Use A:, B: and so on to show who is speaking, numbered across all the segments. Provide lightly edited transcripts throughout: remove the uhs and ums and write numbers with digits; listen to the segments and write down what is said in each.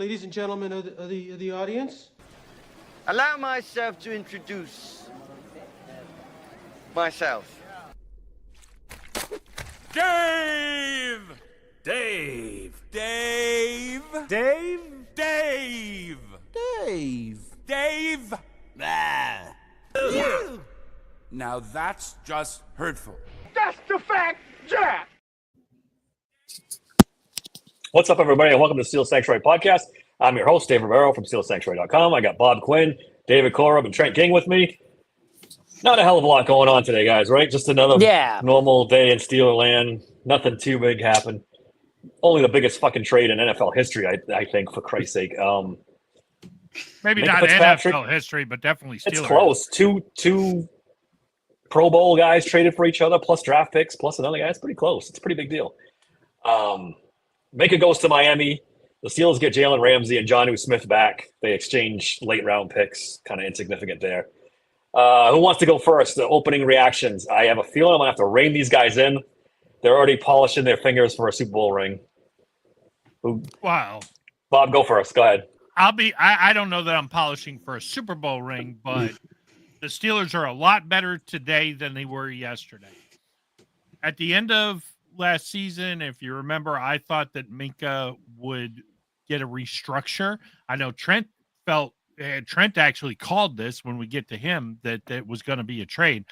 A: ladies and gentlemen of the audience.
B: Allow myself to introduce myself.
C: Dave! Dave! Dave! Dave! Dave!
D: Dave.
C: Dave! Ah. You! Now that's just hurtful.
B: That's the fact, Jack!
E: What's up, everybody, and welcome to Steel Sanctuary Podcast. I'm your host, Dave Romero from SteelSanctuary.com. I got Bob Quinn, David Korup, and Trent King with me. Not a hell of a lot going on today, guys, right? Just another normal day in Steelerland. Nothing too big happened. Only the biggest fucking trade in NFL history, I think, for Christ's sake.
F: Maybe not NFL history, but definitely Steelers.
E: It's close. Two Pro Bowl guys traded for each other, plus draft picks, plus another guy. It's pretty close. It's a pretty big deal. Minkah goes to Miami. The Steelers get Jalen Ramsey and Jonnu Smith back. They exchange late-round picks. Kind of insignificant there. Who wants to go first? The opening reactions. I have a feeling I'm going to have to rein these guys in. They're already polishing their fingers for a Super Bowl ring.
F: Wow.
E: Bob, go first. Go ahead.
F: I don't know that I'm polishing for a Super Bowl ring, but the Steelers are a lot better today than they were yesterday. At the end of last season, if you remember, I thought that Minkah would get a restructure. I know Trent actually called this when we get to him that it was going to be a trade.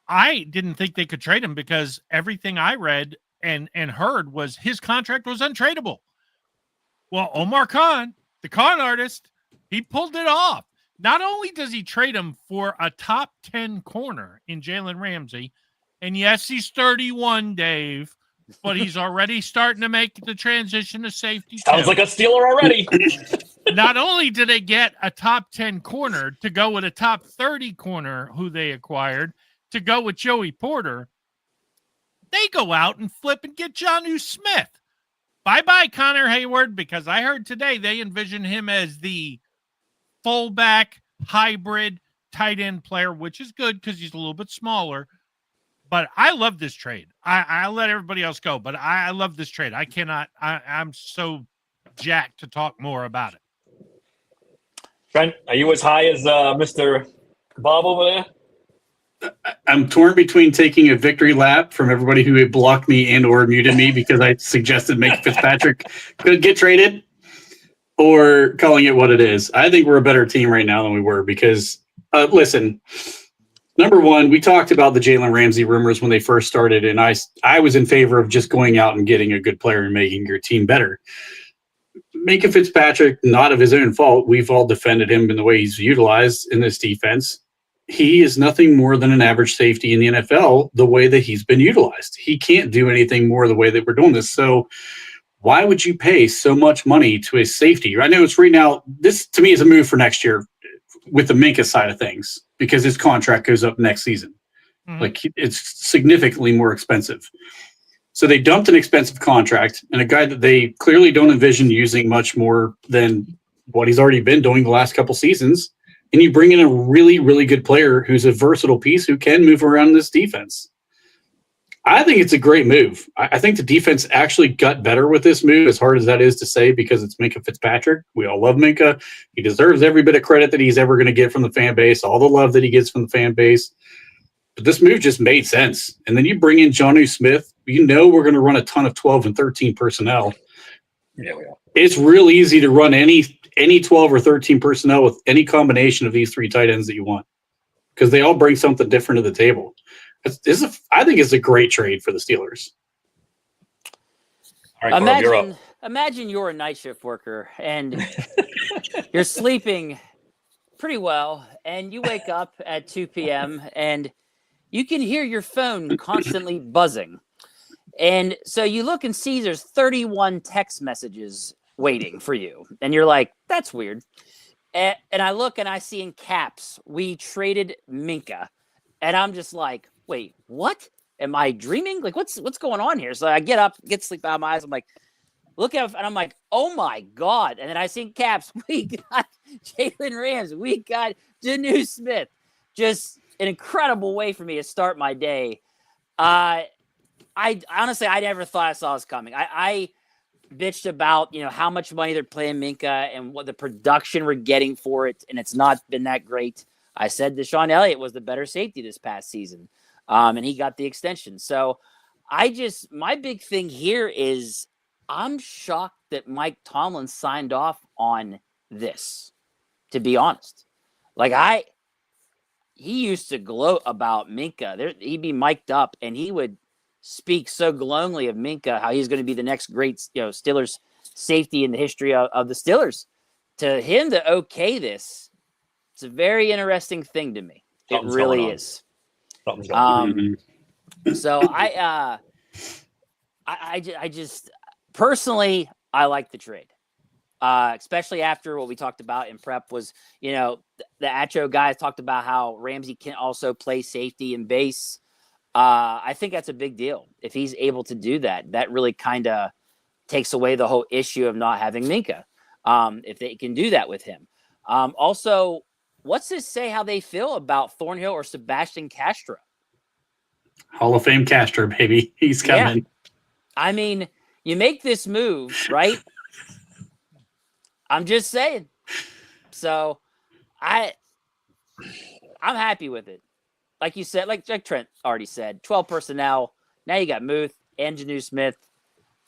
F: I didn't think they could trade him because everything I read and heard was his contract was untradeable. Well, Omar Khan, the con artist, he pulled it off. Not only does he trade him for a top 10 corner in Jalen Ramsey, and yes, he's 31, Dave, but he's already starting to make the transition to safety.
E: Sounds like a Steeler already.
F: Not only did they get a top 10 corner to go with a top 30 corner who they acquired to go with Joey Porter, they go out and flip and get Jonnu Smith. Bye-bye, Connor Hayward, because I heard today they envision him as the fullback hybrid tight end player, which is good because he's a little bit smaller. But I love this trade. I'll let everybody else go, but I love this trade. I'm so jacked to talk more about it.
E: Trent, are you as high as Mr. Bob over there?
G: I'm torn between taking a victory lap from everybody who had blocked me and or muted me because I suggested Minkah Fitzpatrick could get traded, or calling it what it is. I think we're a better team right now than we were because, listen, number one, we talked about the Jalen Ramsey rumors when they first started, and I was in favor of just going out and getting a good player and making your team better. Minkah Fitzpatrick, not of his own fault. We've all defended him in the way he's utilized in this defense. He is nothing more than an average safety in the NFL the way that he's been utilized. He can't do anything more the way that we're doing this. So why would you pay so much money to a safety? I know it's right now. This, to me, is a move for next year with the Minkah side of things because his contract goes up next season. Mm-hmm. Like, it's significantly more expensive. So they dumped an expensive contract and a guy that they clearly don't envision using much more than what he's already been doing the last couple seasons. And you bring in a really, really good player who's a versatile piece who can move around this defense. I think it's a great move. I think the defense actually got better with this move, as hard as that is to say, because it's Minkah Fitzpatrick. We all love Minkah. He deserves every bit of credit that he's ever going to get from the fan base, all the love that he gets from the fan base. But this move just made sense. And then you bring in Jonnu Smith. You know we're going to run a ton of 12 and 13 personnel.
E: Yeah, we are. It's
G: real easy to run any 12 or 13 personnel with any combination of these three tight ends that you want because they all bring something different to the table. I think it's a great trade for the Steelers.
E: All right,
H: imagine you're a night shift worker and you're sleeping pretty well and you wake up at 2 p.m. and you can hear your phone constantly buzzing. And so you look and see there's 31 text messages waiting for you. And you're like, that's weird. And I look and I see in caps, we traded Minkah. And I'm just like, wait, what? Am I dreaming? Like, what's going on here? So I get up, get sleep out of my eyes. I'm like, look at it, and I'm like, oh my God. And then I see in caps, we got Jalen Ramsey. We got Jonnu Smith. Just an incredible way for me to start my day. I honestly, I never thought I saw this coming. bitched about, how much money they're paying Minkah and what the production we're getting for it, and it's not been that great. I said Deshaun Elliott was the better safety this past season, and he got the extension. So my big thing here is I'm shocked that Mike Tomlin signed off on this, to be honest. He used to gloat about Minkah. He'd be mic'd up, and he would speak so glowingly of Minkah, how he's going to be the next great, Steelers safety in the history of the Steelers. To him to okay this, it's a very interesting thing to me.
E: Something's
H: it really
E: going on.
H: is.
E: Something's going on.
H: So I just personally, I like the trade. Especially after what we talked about in prep was, the Acho guys talked about how Ramsey can also play safety and base. I think that's a big deal. If he's able to do that, that really kind of takes away the whole issue of not having Minkah. If they can do that with him. Also, what's this say how they feel about Thornhill or Sebastian Castro?
G: Hall of Fame Castro, baby. He's coming.
H: Yeah. I mean, you make this move, right? I'm just saying. So I'm happy with it. Like you said, like Trent already said, 12 personnel. Now you got Muth and Janu Smith.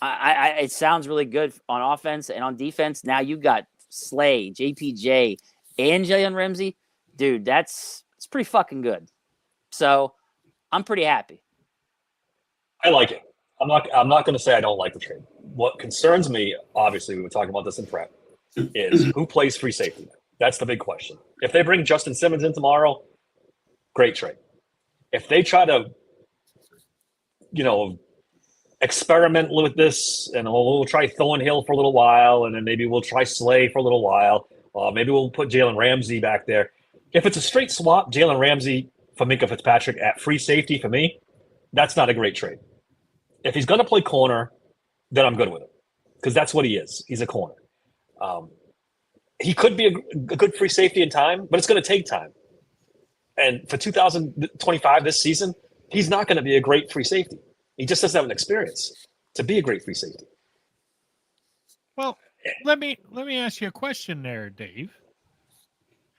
H: It sounds really good on offense and on defense. Now you got Slay, JPJ, and Jalen Ramsey. Dude, it's pretty fucking good. So I'm pretty happy.
E: I like it. I'm not going to say I don't like the trade. What concerns me, obviously, we were talking about this in prep, is who plays free safety. That's the big question. If they bring Justin Simmons in tomorrow, great trade. If they try to, experiment with this, and we'll try Thornhill for a little while, and then maybe we'll try Slay for a little while, maybe we'll put Jalen Ramsey back there. If it's a straight swap, Jalen Ramsey for Minkah Fitzpatrick at free safety, for me, that's not a great trade. If he's going to play corner, then I'm good with it, because that's what he is. He's a corner. He could be a good free safety in time, but it's going to take time. And for 2025, this season, he's not going to be a great free safety. He just doesn't have an experience to be a great free safety.
F: Well, let me ask you a question there, Dave.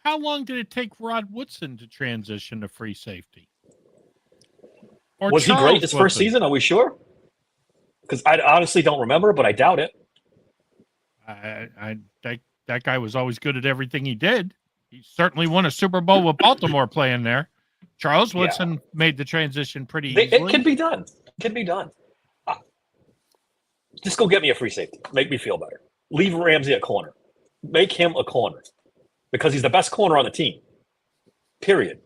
F: How long did it take Rod Woodson to transition to free safety? Or
E: Was he great his first season? Are we sure? Because I honestly don't remember, but I doubt it.
F: That guy was always good at everything he did. He certainly won a Super Bowl with Baltimore playing there. Charles Woodson made the transition pretty easily.
E: It can be done. It can be done. Just go get me a free safety. Make me feel better. Leave Ramsey at corner. Make him a corner because he's the best corner on the team. Period.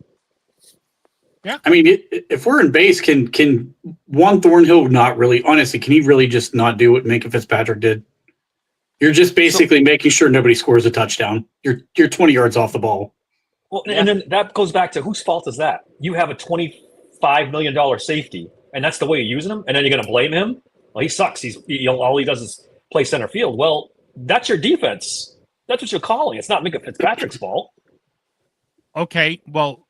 F: Yeah.
G: I mean, if we're in base, can Juan Thornhill not really, honestly, can he really just not do what Minkah Fitzpatrick did? You're just basically making sure nobody scores a touchdown. You're 20 yards off the ball.
E: Well, and then that goes back to whose fault is that? You have a $25 million safety, and that's the way you're using him, and then you're going to blame him? Well, he sucks. All he does is play center field. Well, that's your defense. That's what you're calling. It's not Minkah Fitzpatrick's fault.
F: Okay, well,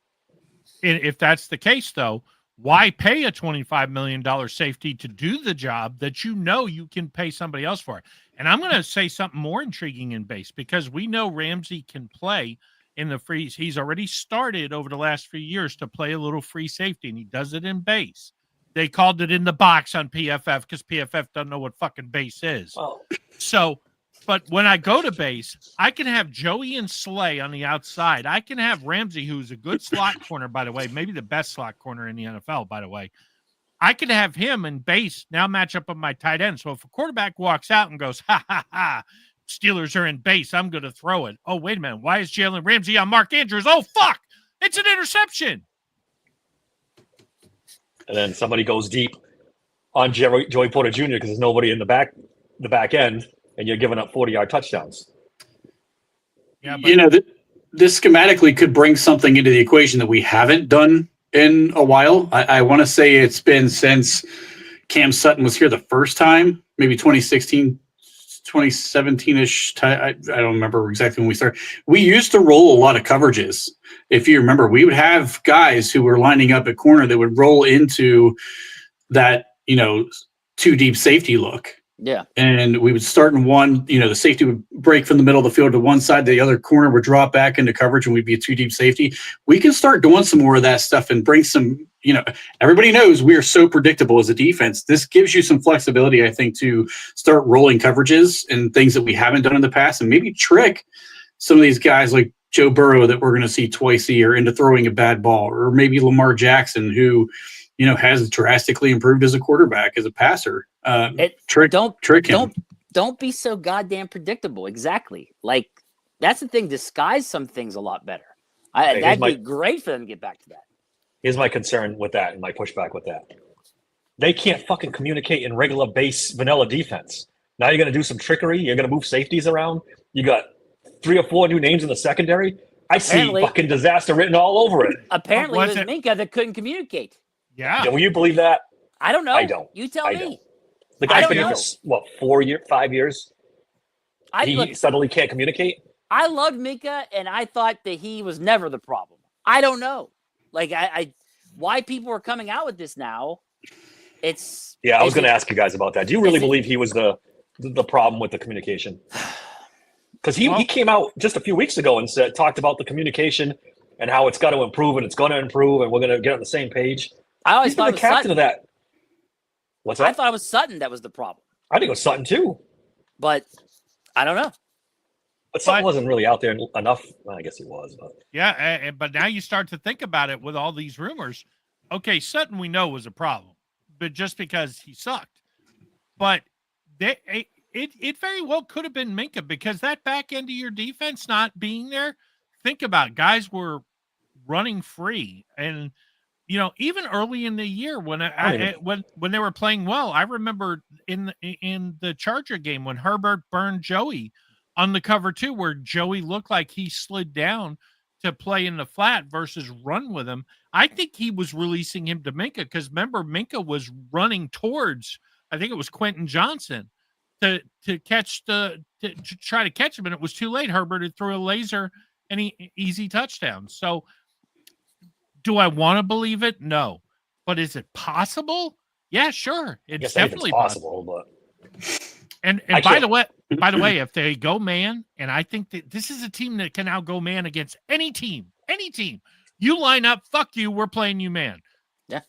F: if that's the case, though, why pay a $25 million safety to do the job that you can pay somebody else for? And I'm going to say something more intriguing in base, because we know Ramsey can play in the free. He's already started over the last few years to play a little free safety, and he does it in base. They called it in the box on PFF because PFF doesn't know what fucking base is.
E: Oh.
F: So, but when I go to base, I can have Joey and Slay on the outside. I can have Ramsey, who's a good slot corner, by the way, maybe the best slot corner in the NFL, by the way. I could have him in base now match up with my tight end. So if a quarterback walks out and goes, Steelers are in base, I'm going to throw it. Oh, wait a minute. Why is Jalen Ramsey on Mark Andrews? Oh, fuck. It's an interception.
E: And then somebody goes deep on Joey Porter Jr. because there's nobody in the back end, and you're giving up 40-yard touchdowns.
F: Yeah,
G: this schematically could bring something into the equation that we haven't done in a while. I want to say it's been since Cam Sutton was here the first time, maybe 2016, 2017-ish. I don't remember exactly when we started. We used to roll a lot of coverages. If you remember, we would have guys who were lining up at corner that would roll into that, two deep safety look.
H: Yeah.
G: And we would start in one, the safety would break from the middle of the field to one side, the other corner would drop back into coverage and we'd be a 2 deep safety. We can start doing some more of that stuff and bring some, everybody knows we are so predictable as a defense. This gives you some flexibility, I think, to start rolling coverages and things that we haven't done in the past and maybe trick some of these guys like Joe Burrow that we're going to see twice a year into throwing a bad ball, or maybe Lamar Jackson, who, has drastically improved as a quarterback, as a passer. Trick him.
H: Don't be so goddamn predictable. Exactly. Like, that's the thing. Disguise some things a lot better. That'd be great for them to get back to that.
E: Here's my concern with that and my pushback with that. They can't fucking communicate in regular base vanilla defense. Now you're going to do some trickery. You're going to move safeties around. You got 3 or 4 new names in the secondary. I see fucking disaster written all over it.
H: Apparently, it was Minkah that couldn't communicate.
F: Yeah.
E: Will you believe that?
H: I don't know.
E: I don't.
H: You tell me.
E: Don't. The guy's been here for, 5 years? He suddenly can't communicate?
H: I loved Minkah, and I thought that he was never the problem. I don't know. Like, why people are coming out with this now, it's...
E: Yeah, I was going to ask you guys about that. Do you really believe he was the problem with the communication? Because he came out just a few weeks ago and talked about the communication and how it's got to improve and it's going to improve and we're going to get on the same page.
H: I always thought it was
E: captain
H: Sutton.
E: Of that. What's that?
H: I thought it was Sutton that was the problem.
E: I think it was Sutton too.
H: But I don't know.
E: But Sutton wasn't really out there enough. Well, I guess he was. But.
F: Yeah, but now you start to think about it with all these rumors. Okay, Sutton we know was a problem, but just because he sucked. But it very well could have been Minkah, because that back end of your defense not being there, think about it. Guys were running free. And, even early in the year when they were playing well, I remember in the Charger game when Herbert burned Joey on the cover 2, where Joey looked like he slid down to play in the flat versus run with him. I think he was releasing him to Minkah, because remember, Minkah was running towards, I think it was Quentin Johnson, to try to catch him, and it was too late. Herbert had threw a laser and easy touchdown. So do I want to believe it? No. But is it possible? Yeah, sure. It's definitely possible.
E: But
F: and by the way, if they go man, and I think that this is a team that can now go man against any team. You line up, fuck you, we're playing you man.
H: Yeah.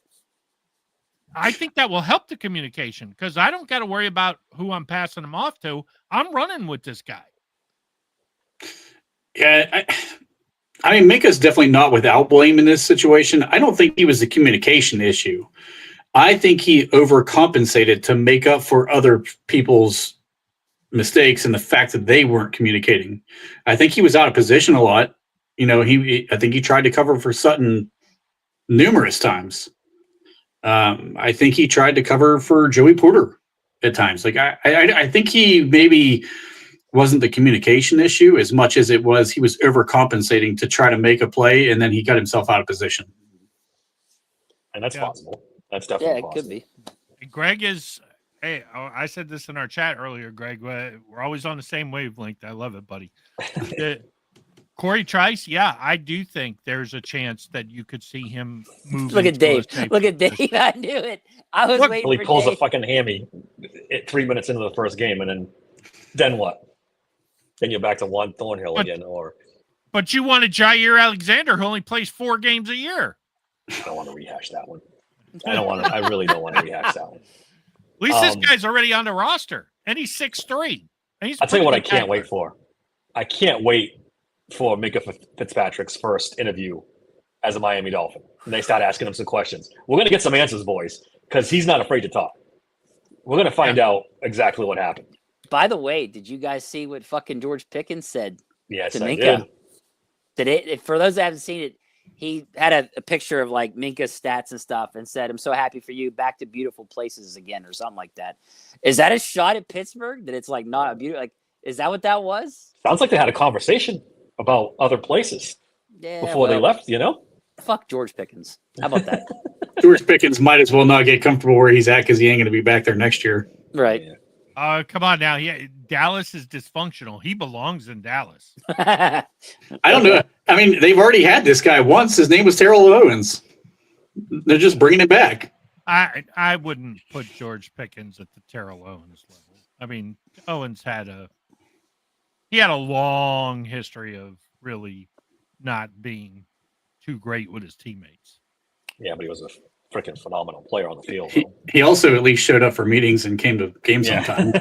F: I think that will help the communication, because I don't got to worry about who I'm passing them off to. I'm running with this guy.
G: Yeah, I mean, Minkah's definitely not without blame in this situation. I don't think he was the communication issue. I think he overcompensated to make up for other people's mistakes and the fact that they weren't communicating. I think he was out of position a lot. I think he tried to cover for Sutton numerous times. I think he tried to cover for Joey Porter at times. Like I think he maybe wasn't the communication issue as much as it was he was overcompensating to try to make a play, and then he got himself out of position.
E: And that's possible. That's definitely possible.
H: Could be.
F: Greg is, hey, I said this in our chat earlier, Greg. We're always on the same wavelength. I love it, buddy. Corey Trice, yeah, I do think there's a chance that you could see him move.
H: Look at Dave. Look at Dave. I knew it. I was waiting for Dave.
E: He pulls a fucking hammy 3 minutes into the first game, and then what? Then you're back to Juan Thornhill again,
F: But you wanted Jair Alexander, who only plays 4 games a year.
E: I don't want to rehash that one. I really don't want to rehash that one.
F: At least this guy's already on the roster, and he's 6'3".
E: I'll tell you what I can't wait for. I can't wait for Minkah Fitzpatrick's first interview as a Miami Dolphin. And they start asking him some questions. We're going to get some answers, boys, because he's not afraid to talk. We're going to find out exactly what happened.
H: By the way, did you guys see what fucking George Pickens said
E: yes,
H: to
E: I
H: Minkah?
E: Did.
H: For those that haven't seen it, he had a picture of like Minkah's stats and stuff and said, "I'm so happy for you. Back to beautiful places again," or something like that. Is that a shot at Pittsburgh? That it's like not a beautiful, like, is that what that was?
E: Sounds like they had a conversation about other places before they left,
H: Fuck George Pickens. How about that?
G: George Pickens might as well not get comfortable where he's at, because he ain't going to be back there next year.
H: Right.
E: Yeah.
F: Come on now. Dallas is dysfunctional. He belongs in Dallas.
G: I don't know. I mean, they've already had this guy once. His name was Terrell Owens. They're just bringing it back.
F: I wouldn't put George Pickens at the Terrell Owens level. I mean, Owens had a long history of really not being too great with his teammates.
E: Yeah, but he was a freaking phenomenal player on the field.
G: He also at least showed up for meetings and came to games sometime.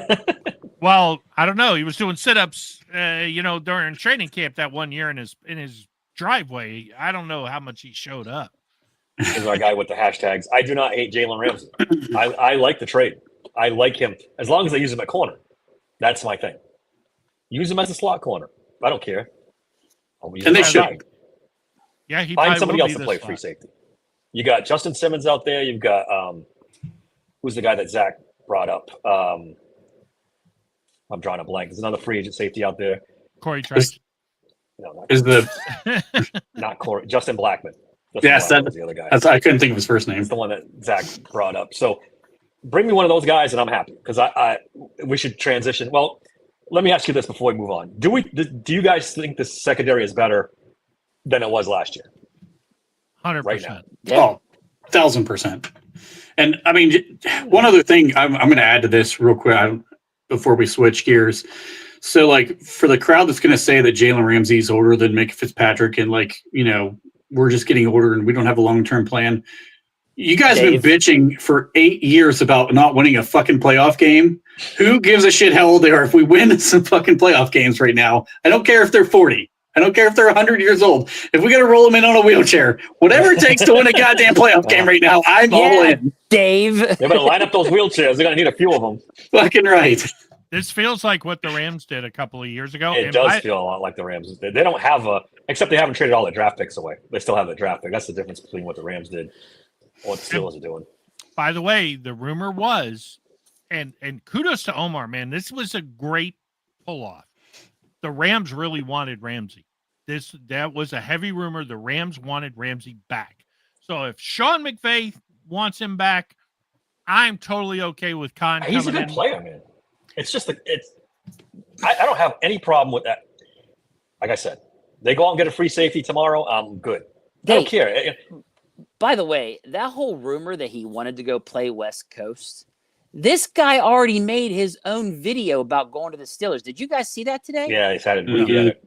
F: Well, I don't know. He was doing sit-ups, during training camp that one year in his driveway. I don't know how much he showed up.
E: Is our guy with the hashtags. I do not hate Jalen Ramsey. I like the trade. I like him as long as they use him at corner. That's my thing. Use him as a slot corner. I don't care.
G: And they should.
F: Yeah, he
E: find somebody else to
F: the
E: play
F: slot.
E: free safety. You got Justin Simmons out there. You've got who's the guy that Zach brought up? I'm drawing a blank. There's another free agent safety out there.
F: Corey Trice.
E: No, not Corey. Justin Blackman.
G: Yes,
E: that's the other guy.
G: I couldn't think of his first name.
E: It's the one that Zach brought up. So bring me one of those guys, and I'm happy because we should transition. Well, let me ask you this before we move on. Do you guys think this secondary is better than it was last year?
F: 100%.
E: Right now.
H: Yeah.
G: Oh, 1,000%. And I mean, one other thing I'm going to add to this real quick before we switch gears. So, like, for the crowd that's going to say that Jalen Ramsey is older than Minkah Fitzpatrick, and we're just getting older and we don't have a long-term plan. You guys have been bitching for 8 years about not winning a fucking playoff game. Who gives a shit how old they are if we win some fucking playoff games right now? I don't care if they're 40. I don't care if they're 100 years old. If we got to roll them in on a wheelchair, whatever it takes to win a goddamn playoff game right now, I'm all in.
H: Dave.
E: They better line up those wheelchairs. They're going to need a few of them.
G: Fucking right.
F: This feels like what the Rams did a couple of years ago.
E: It does feel a lot like the Rams. They don't have except they haven't traded all the draft picks away. They still have the draft pick. That's the difference between what the Rams did and what the Steelers are doing.
F: By the way, the rumor was, and kudos to Omar, man, this was a great pull-off. The Rams really wanted Ramsey. That was a heavy rumor. The Rams wanted Ramsey back. So if Sean McVay wants him back, I'm totally okay with Khan coming in.
E: He's a good player, man. It's just I don't have any problem with that. Like I said, they go out and get a free safety tomorrow. I'm good. I don't care.
H: By the way, that whole rumor that he wanted to go play West Coast, this guy already made his own video about going to the Steelers. Did you guys see that today?
E: Yeah, he's had it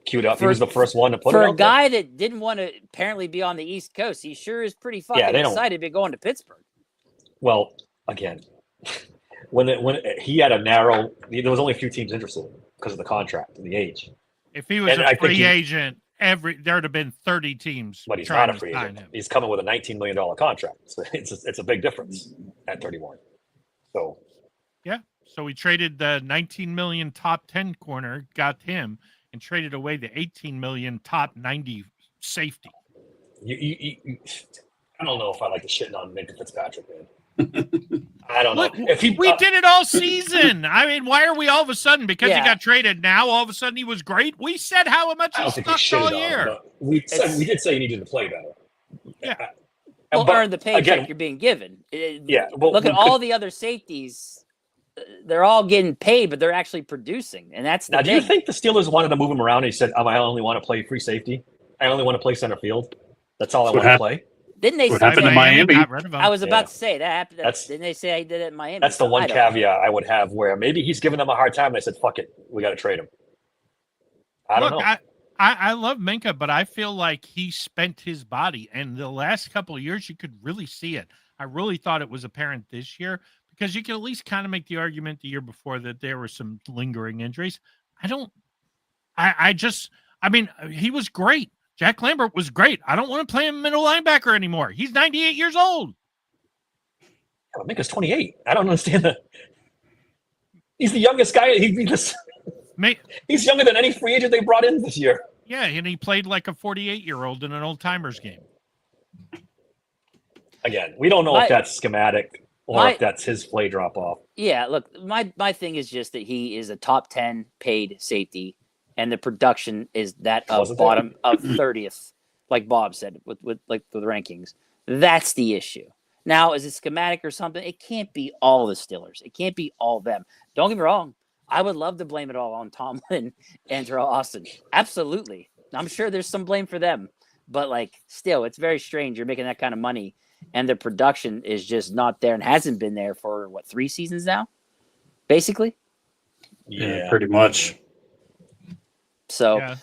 E: queued up. He was the first one to put it
H: for
E: out
H: a guy that didn't want to apparently be on the East Coast. He sure is pretty fucking excited to be going to Pittsburgh.
E: Well, again, when he had there was only a few teams interested because of the contract and the age.
F: If he was a free agent, there'd have been 30 teams.
E: But he's not a free agent. He's coming with a $19 million contract. So it's a big difference at 31. So
F: yeah. So we traded the 19 million top 10 corner, got him, and traded away the 18 million top 90 safety.
E: I don't know if I like the shitting on Minkah Fitzpatrick, man. I don't know.
F: We did it all season. I mean, why are we all of a sudden, because he got traded now, all of a sudden he was great? We said how much he sucked all year.
E: We did say he needed to play better.
H: Yeah. Earn the paycheck you're being given. Look at all the other safeties. They're all getting paid, but they're actually producing. And that's the thing.
E: Do you think the Steelers wanted to move him around and he said, I only want to play free safety. I only want to play center field. That's all I want to play.
H: Didn't they
G: what
H: say
G: happened to Miami?
H: I was about to say that happened. Didn't they say I did it in Miami?
E: That's the one caveat I would have where maybe he's giving them a hard time. And they said, fuck it. We got to trade him. I don't know.
F: I love Minkah, but I feel like he spent his body. And the last couple of years, you could really see it. I really thought it was apparent this year because you could at least kind of make the argument the year before that there were some lingering injuries. He was great. Jack Lambert was great. I don't want to play him middle linebacker anymore. He's 98 years old.
E: Yeah, Minkah's 28. I don't understand that. He's the youngest guy. He's younger than any free agent they brought in this year.
F: Yeah, and he played like a 48-year-old in an old-timers game.
E: Again, we don't know if that's schematic or if that's his play drop-off.
H: Yeah, look, my thing is just that he is a top 10 paid safety, and the production is that of bottom of 30th, like Bob said, with like the rankings. That's the issue. Now, is it schematic or something? It can't be all the Steelers. It can't be all them. Don't get me wrong. I would love to blame it all on Tomlin and Terrell Austin. Absolutely. I'm sure there's some blame for them. But, still, it's very strange. You're making that kind of money, and the production is just not there and hasn't been there for, 3 seasons now? basically.
G: Yeah, pretty much.
H: So
F: Yeah.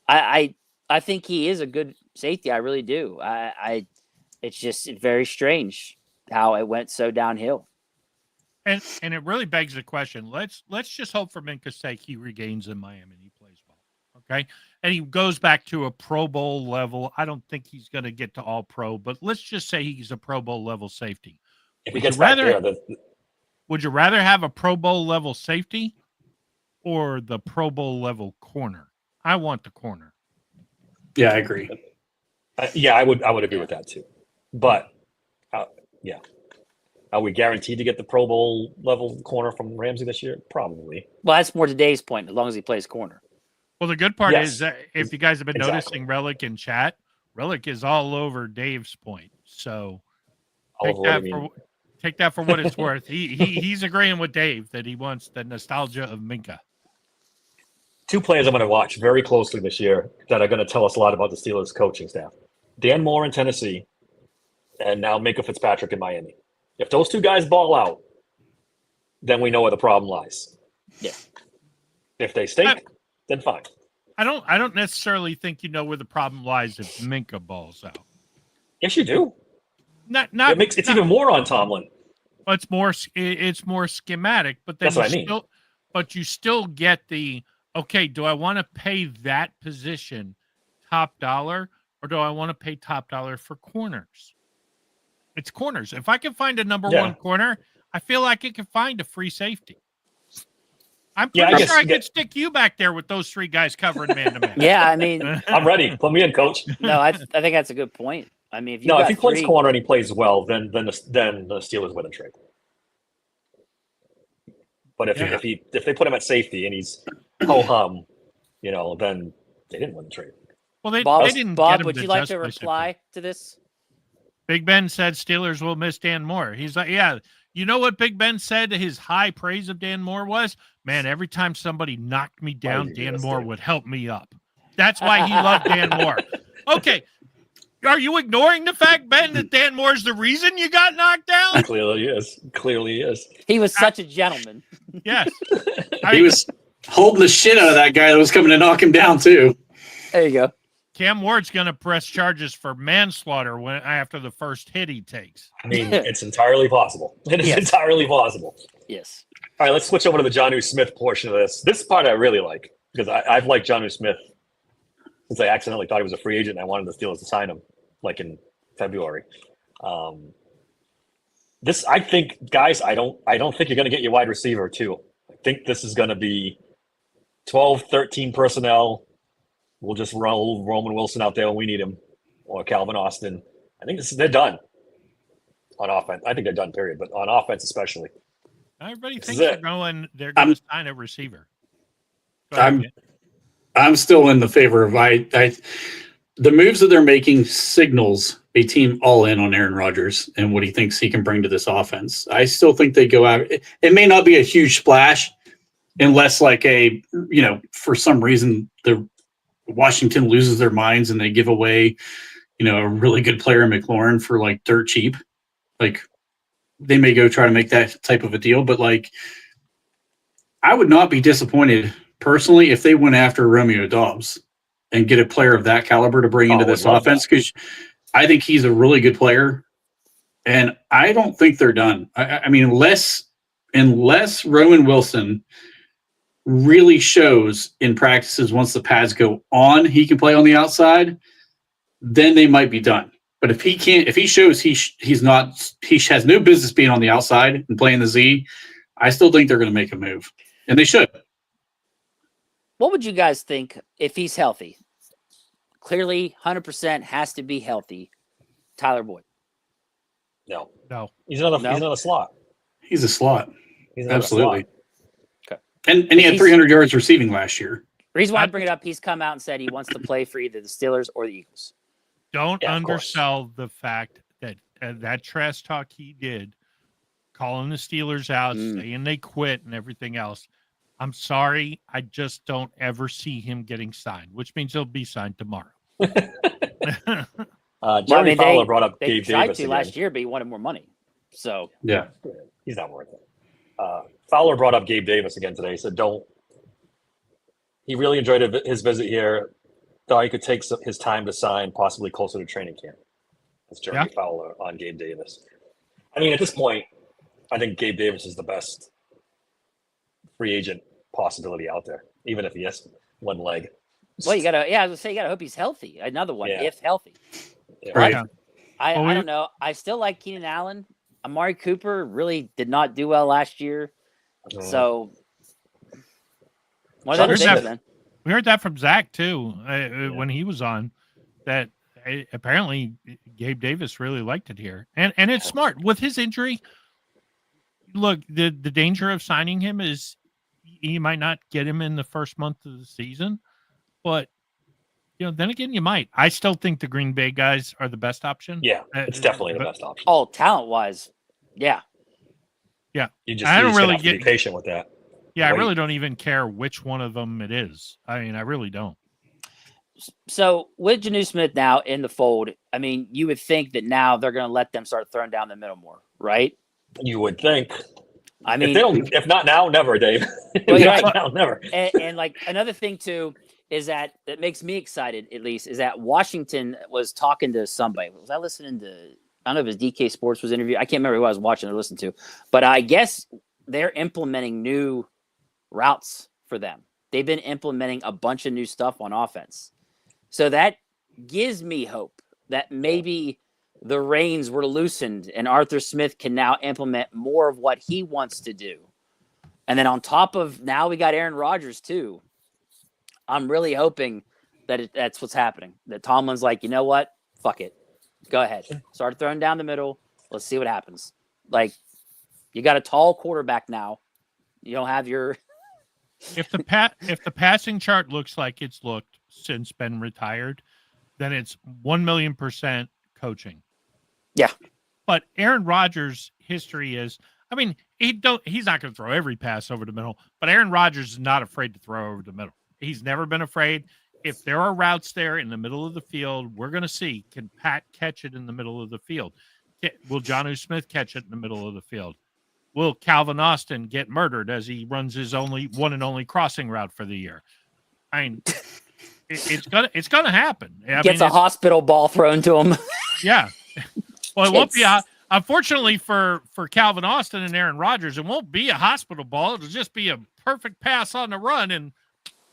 H: I think he is a good safety. I really do. It's just very strange how it went so downhill.
F: And it really begs the question. Let's just hope for Minkah's sake he regains in Miami and he plays well. Okay. And he goes back to a Pro Bowl level. I don't think he's going to get to all pro, but let's just say he's a Pro Bowl level safety.
E: If he gets back there,
F: Would you rather have a Pro Bowl level safety or the Pro Bowl level corner? I want the corner.
G: Yeah, I agree.
E: yeah, I would agree with that too. But yeah, are we guaranteed to get the Pro Bowl level corner from Ramsey this year? Probably.
H: Well, that's more to Dave's point, as long as he plays corner.
F: Well, the good part
E: Yes.
F: is that if you guys have been
E: Exactly.
F: noticing Relic in chat, Relic is all over Dave's point. So
E: All
F: take
E: of what I
F: that,
E: mean.
F: take that for what it's worth. He's agreeing with Dave that he wants the nostalgia of Minkah.
E: Two players I'm going to watch very closely this year that are going to tell us a lot about the Steelers coaching staff. Dan Moore in Tennessee, and now Minkah Fitzpatrick in Miami. If those two guys ball out, then we know where the problem lies.
H: Yeah.
E: If they stink, then fine.
F: I don't necessarily think you know where the problem lies if Minkah balls out.
E: Yes, you do. It's even more on Tomlin.
F: It's more schematic, but then
E: That's what I mean.
F: But you still get the okay. Do I want to pay that position top dollar, or do I want to pay top dollar for corners? It's corners. If I can find a number one corner, I feel like I can find a free safety. I'm pretty sure I could stick you back there with those three guys covering man to man.
H: Yeah, I mean,
E: I'm ready. Put me in, coach.
H: no, I think that's a good point. I mean,
E: if he plays corner and he plays well, then the Steelers win a trade. But if they put him at safety and he's ho hum, then they didn't win the trade.
F: Well, they didn't.
H: Bob,
F: get him
H: would you like to reply to this?
F: Big Ben said Steelers will miss Dan Moore. He's like, yeah. You know what Big Ben said? His high praise of Dan Moore was, man, every time somebody knocked me down, Dan Moore would help me up. That's why he loved Dan Moore. Okay. Are you ignoring the fact, Ben, that Dan Moore's the reason you got knocked down?
E: Clearly is.
H: He was such a gentleman.
F: Yes.
G: He was holding the shit out of that guy that was coming to knock him down, too.
H: There you go.
F: Cam Ward's going to press charges for manslaughter after the first hit he takes.
E: I mean, it's entirely possible. It is entirely possible.
H: Yes.
E: All right, let's switch over to the Jonnu Smith portion of this. This part I really like because I've liked Jonnu Smith since I accidentally thought he was a free agent and I wanted the Steelers to sign him like in February. I think, guys, I don't think you're going to get your wide receiver too. I think this is going to be 12, 13 personnel. We'll just roll Roman Wilson out there when we need him, or Calvin Austin. I think they're done on offense. I think they're done, period. But on offense, especially,
F: everybody thinks they're going to sign a receiver.
G: I'm still in the favor of the moves that they're making signals a team all in on Aaron Rodgers and what he thinks he can bring to this offense. I still think they go out. It may not be a huge splash, unless for some reason the Washington loses their minds and they give away, a really good player in McLaurin for like dirt cheap. Like they may go try to make that type of a deal, but I would not be disappointed personally if they went after Romeo Doubs and get a player of that caliber to bring into this offense, because I think he's a really good player, and I don't think they're done. I mean, unless Roman Wilson really shows in practices once the pads go on, he can play on the outside, then they might be done. But if he can't, if he shows he has no business being on the outside and playing the Z, I still think they're going to make a move, and they should.
H: What would you guys think if he's healthy? Clearly, 100% has to be healthy. Tyler Boyd.
E: No.
F: He's
E: not a slot.
G: He's a slot. Absolutely.
H: Okay.
G: And he had 300 yards receiving last year.
H: The reason why I bring it up, he's come out and said he wants to play for either the Steelers or the Eagles.
F: Don't undersell the fact that that trash talk he did, calling the Steelers out, saying they quit and everything else. I'm sorry. I just don't ever see him getting signed, which means he'll be signed tomorrow.
E: Jeremy Fowler brought up
H: Gabe
E: Gabe
H: tried
E: Davis
H: to
E: again.
H: last year, but he wanted more money. So
G: yeah,
E: he's not worth it. Fowler brought up Gabe Davis again today. He said, he really enjoyed his visit here. Thought he could take his time to sign, possibly closer to training camp. That's Jeremy Fowler on Gabe Davis. I mean, at this point, I think Gabe Davis is the best free agent possibility out there, even if he has one leg.
H: Well, I was gonna say, you gotta hope he's healthy. Another one, if healthy.
E: Yeah.
G: Right.
F: Yeah.
H: I don't know. I still like Keenan Allen. Amari Cooper really did not do well last year. So, one of those things, man.
F: We heard that from Zach too when he was on. That apparently Gabe Davis really liked it here, and it's smart with his injury. Look, the danger of signing him is you might not get him in the first month of the season, but then again, you might. I still think the Green Bay guys are the best option.
E: Yeah, it's definitely the best option.
H: Oh, talent wise, yeah.
E: You
F: I don't really
E: have to be patient with that.
F: Yeah, I really don't even care which one of them it is. I mean, I really don't.
H: So with Jonnu Smith now in the fold, I mean, you would think that now they're going to let them start throwing down the middle more, right?
E: You would think.
H: I mean,
E: if not now, never, Dave.
H: Well,
E: Not now, never.
H: And like another thing too is that makes me excited, at least, is that Washington was talking to somebody. Was I listening to? I don't know if it was DK Sports was interviewed. I can't remember who I was watching or listening to, but I guess they're implementing new routes for them. They've been implementing a bunch of new stuff on offense. So that gives me hope that maybe the reins were loosened and Arthur Smith can now implement more of what he wants to do. And then on top of now we got Aaron Rodgers too. I'm really hoping that that's what's happening. That Tomlin's like, you know what? Fuck it. Go ahead. Start throwing down the middle. Let's see what happens. Like, you got a tall quarterback now. You don't have your
F: if the passing chart looks like it's looked since Ben retired, then it's 1,000,000% coaching.
H: Yeah.
F: But Aaron Rodgers' history is, I mean, he's not going to throw every pass over the middle, but Aaron Rodgers is not afraid to throw over the middle. He's never been afraid. If there are routes there in the middle of the field, we're going to see, can Pat catch it in the middle of the field? Will Jonnu Smith catch it in the middle of the field? Will Calvin Austin get murdered as he runs his one and only crossing route for the year? I mean, it's gonna happen.
H: Gets a hospital ball thrown to him.
F: Yeah. Well, it won't be unfortunately for Calvin Austin and Aaron Rodgers, it won't be a hospital ball. It'll just be a perfect pass on the run, and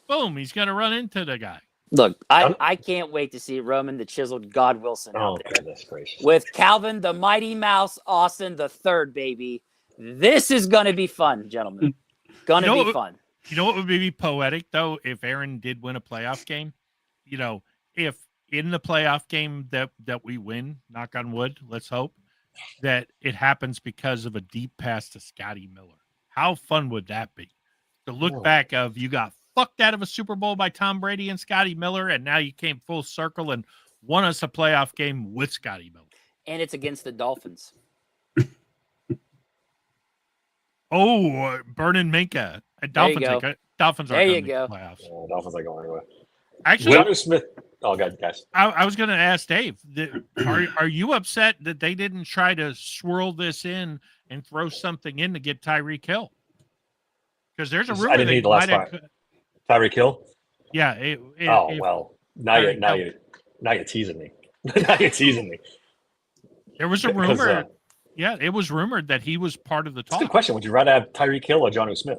F: boom, he's gonna run into the guy.
H: Look, I can't wait to see Roman the Chiseled God Wilson out there.
E: Goodness gracious.
H: With Calvin the Mighty Mouse Austin the third, baby. This is going to be fun, gentlemen. Gonna be fun.
F: You know what would be poetic, though, if Aaron did win a playoff game? If in the playoff game that we win, knock on wood, let's hope, that it happens because of a deep pass to Scotty Miller. How fun would that be? To look back of you got fucked out of a Super Bowl by Tom Brady and Scotty Miller, and now you came full circle and won us a playoff game with Scotty Miller.
H: And it's against the Dolphins.
F: Oh, burning Minkah. Dolphins are
H: there
F: going to
H: go.
F: the playoffs.
E: Yeah, Dolphins are going anyway.
F: Actually,
E: Jonnu Smith. Oh, guys.
F: I was going to ask Dave, are you upset that they didn't try to swirl this in and throw something in to get Tyreek Hill? Because there's a rumor
E: I didn't need the last part. Tyreek Hill?
F: Yeah.
E: Well, now you're teasing me. Now you're teasing me.
F: There was a rumor. Yeah, it was rumored that he was part of the talk.
E: That's a good question. Would you rather have Tyreek Hill or Jonnu Smith?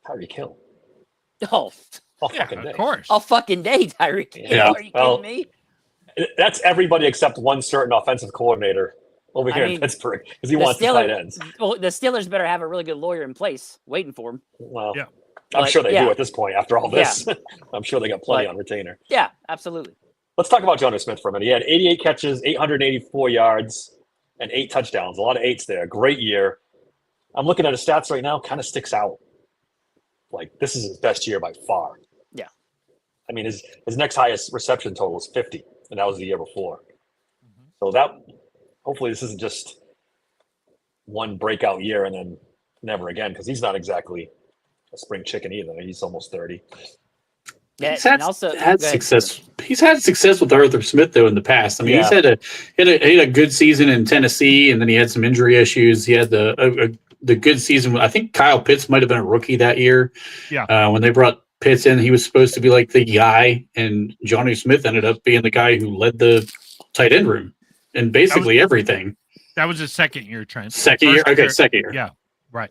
E: Tyreek Hill.
H: Oh,
E: fucking day.
F: Of course.
H: all fucking day, Tyreek Hill.
E: Yeah.
H: Are you kidding me?
E: That's everybody except one certain offensive coordinator over here in Pittsburgh because he wants the tight ends.
H: Well, the Steelers better have a really good lawyer in place waiting for him.
E: Well,
F: yeah.
E: I'm sure they do at this point after all this. I'm sure they got plenty on retainer.
H: Yeah, absolutely.
E: Let's talk about Jonnu Smith for a minute. He had 88 catches, 884 yards, and 8 touchdowns. A lot of 8s there. Great year. I'm looking at his stats right now. Kind of sticks out. Like, this is his best year by far.
H: Yeah.
E: I mean, his next highest reception total was 50, and that was the year before. Mm-hmm. So that, hopefully this isn't just one breakout year and then never again, because he's not exactly a spring chicken either. He's almost 30.
H: Yeah,
G: He's had success. He's had success with Arthur Smith though in the past. I mean, he's had a good season in Tennessee, and then he had some injury issues. He had the the good season. I think Kyle Pitts might have been a rookie that year.
F: Yeah.
G: When they brought Pitts in, he was supposed to be like the guy, and Johnny Smith ended up being the guy who led the tight end room and basically everything.
F: That was his second year, Trent.
G: Second year?
F: First
G: Okay, second year.
F: Yeah, right.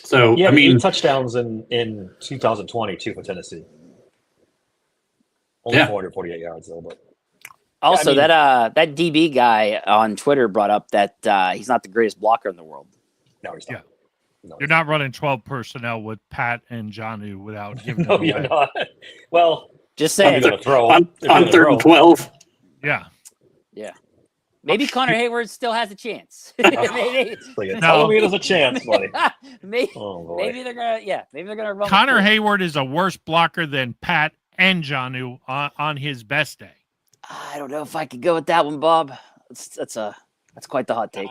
G: So,
E: He had
G: I mean,
E: 8 touchdowns in 2022 for Tennessee. Only
G: Yeah.
E: 448 yards, though. But
H: Also,
E: mean-
H: that DB guy on Twitter brought up that he's not the greatest blocker in the world.
E: no, he's not.
F: Yeah.
E: No,
F: You're not running 12 personnel with Pat and Johnny without giving
E: no,
F: them
E: you're
F: away.
E: not. Well,
H: Just
E: if you're
H: saying.
E: going to throw.
G: on
E: if you're gonna
G: 3rd
E: throw-
G: and 12.
F: Yeah.
H: Maybe Connor Hayward still has a chance. maybe,
E: Like,
F: No.
E: tell me there's a chance, buddy.
H: maybe,
E: Oh, boy.
H: maybe they're gonna run.
F: Connor
H: with it.
F: Hayward is a worse blocker than Pat and Johnny on his best day.
H: I don't know if I could go with that one, Bob. That's quite the hot take.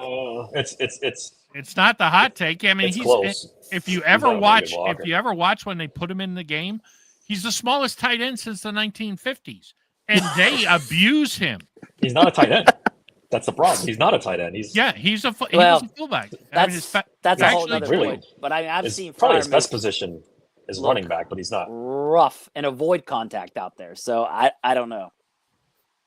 F: It's not the hot take. I mean,
E: It's
F: he's
E: close.
F: if you
E: He's
F: ever
E: not a very
F: watch
E: good blocker.
F: if you ever watch when they put him in the game, he's the smallest tight end since the 1950s, and they abuse him.
E: He's not a tight end. That's the problem. He's not a tight end. He's
F: He's a
H: Well,
F: fullback.
H: That's a whole
F: actually,
H: other
E: really,
H: point. But I mean, I've
E: his-
H: seen
E: probably his
H: Fryer
E: best
H: make
E: position is
H: look
E: running back, but he's not.
H: rough and avoid contact out there. So I don't know.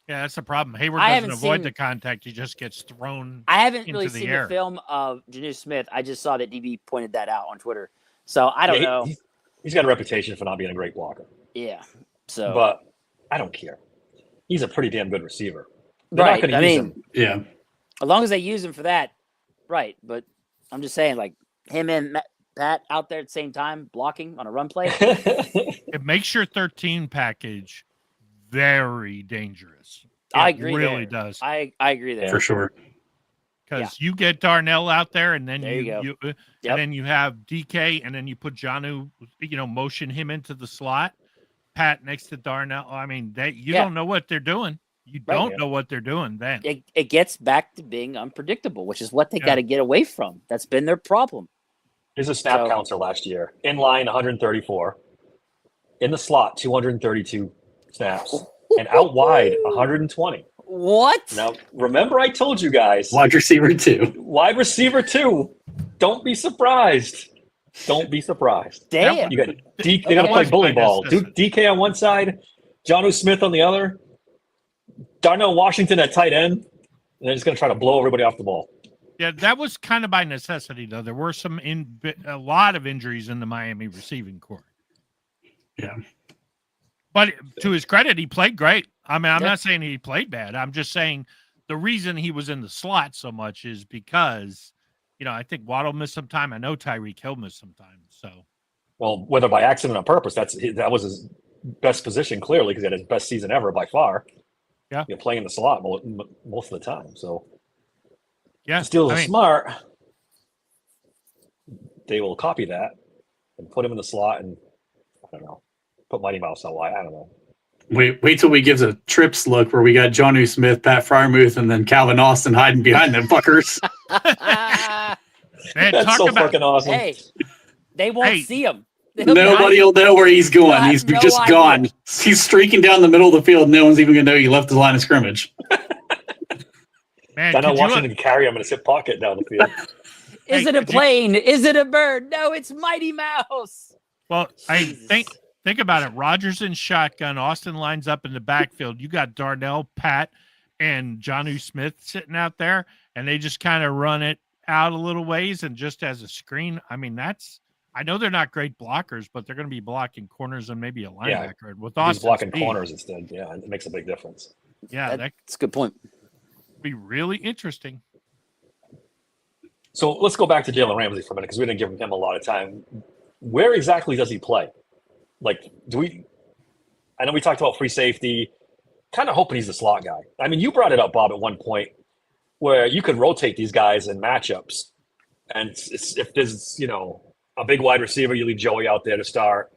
F: Yeah, that's the problem. Hayward
H: I
F: doesn't
H: haven't
F: avoid
H: seen-
F: the contact; he just gets thrown.
H: I haven't really
F: into the
H: seen
F: air.
H: the film of Janu Smith. I just saw that DB pointed that out on Twitter. So I don't
E: Yeah,
H: know.
E: He's got a reputation for not being a great blocker,
H: Yeah. So
E: but I don't care. He's a pretty damn good receiver. They're
H: right.
E: not going
H: I
E: to use
H: mean,
E: him.
G: Yeah.
H: as long as they use him for that, right? But I'm just saying, like him and Pat out there at the same time blocking on a run play.
F: It makes your 13 package very dangerous.
H: I
F: It
H: agree.
F: Really
H: there.
F: does.
H: I agree there.
G: For sure.
F: Because you get Darnell out there, and then
H: There you go.
F: and
H: Yep.
F: then you have DK, and then you put Janu, motion him into the slot. Pat next to Darnell. I mean, you
H: Yeah.
F: don't know what they're doing. You
H: Right.
F: don't know what they're doing then.
H: It gets back to being unpredictable, which is what they
F: Yeah.
H: got to get away from. That's been their problem.
E: Here's a snap
H: So-
E: counter last year. In line, 134. In the slot, 232 snaps. And out wide, 120.
H: What?
E: Now, remember I told you guys,
G: Wide receiver 2.
E: wide receiver 2. Don't be surprised. Don't be surprised.
H: Damn.
E: You got they got to play
F: was
E: bully
F: by
E: ball.
F: necessity.
E: DK on one side, Jonnu Smith on the other, Darnell Washington at tight end, and they're just going to try to blow everybody off the ball.
F: Yeah, that was kind of by necessity, though. There were a lot of injuries in the Miami receiving corps.
G: Yeah.
F: But to his credit, he played great. I mean, I'm
H: Yeah.
F: not saying he played bad. I'm just saying the reason he was in the slot so much is because, I think Waddle missed some time. I know Tyreek Hill missed some time. So,
E: Well, whether by accident or on purpose, that was his best position, clearly, because he had his best season ever by far.
F: Yeah.
E: You're playing the slot most of the time. So,
F: yeah.
E: the Steelers
F: I
E: are
F: mean,
E: smart. They will copy that and put him in the slot and, I don't know, put Mighty Mouse out wide. I don't know.
G: Wait till we gives a trips look where we got Jonnu Smith, Pat Fryermuth, and then Calvin Austin hiding behind them fuckers.
F: man,
E: That's
F: talk
E: so
F: about
E: fucking awesome.
H: Hey, they won't
F: Hey.
H: see him.
G: Nobody will know where he's going.
H: I
G: He's
H: have no
G: just
H: idea.
G: gone. He's streaking down the middle of the field. No one's even going to know he left the line of scrimmage.
F: man.
E: Darnell
F: could you-
E: Washington can carry him in his hip pocket down the field.
H: Is
F: Hey,
H: it a
F: could you-
H: plane? Is it a bird? No, it's Mighty Mouse.
F: Well, I
H: Jesus.
F: think about it. Rodgers in shotgun. Austin lines up in the backfield. You got Darnell, Pat, and Jonnu Smith sitting out there, and they just kind of run it out a little ways and just as a screen. I mean, I know they're not great blockers, but they're going to be blocking corners and maybe a linebacker. And with
E: He's
F: Austin
E: blocking
F: speed,
E: corners instead. Yeah, it makes a big difference.
F: Yeah, that
H: That's a good point.
F: could be really interesting.
E: So let's go back to Jalen Ramsey for a minute because we didn't give him a lot of time. Where exactly does he play? Like, I know we talked about free safety, kind of hoping he's the slot guy. I mean, you brought it up, Bob, at one point where you could rotate these guys in matchups. And if there's, a big wide receiver, you leave Joey out there to start.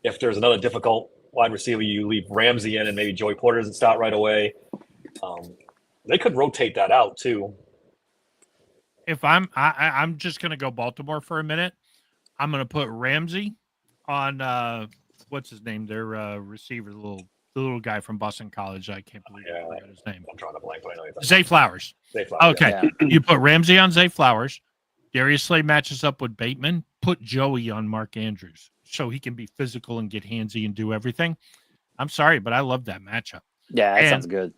E: If there's another difficult wide receiver, you leave Ramsey in and maybe Joey Porter doesn't start right away. They could rotate that out too.
F: If I'm just going to go Baltimore for a minute. I'm going to put Ramsey on what's his name? Their receiver, the little guy from Boston College. I can't believe I forgot his name.
E: I'm drawing a blank, but I know you're talking
F: Zay Flowers.
E: about Zay Flowers,
F: Okay, you put Ramsey on Zay Flowers. Darius Slay matches up with Bateman. Put Joey on Mark Andrews so he can be physical and get handsy and do everything. I'm sorry, but I love that matchup.
H: Yeah, that sounds good.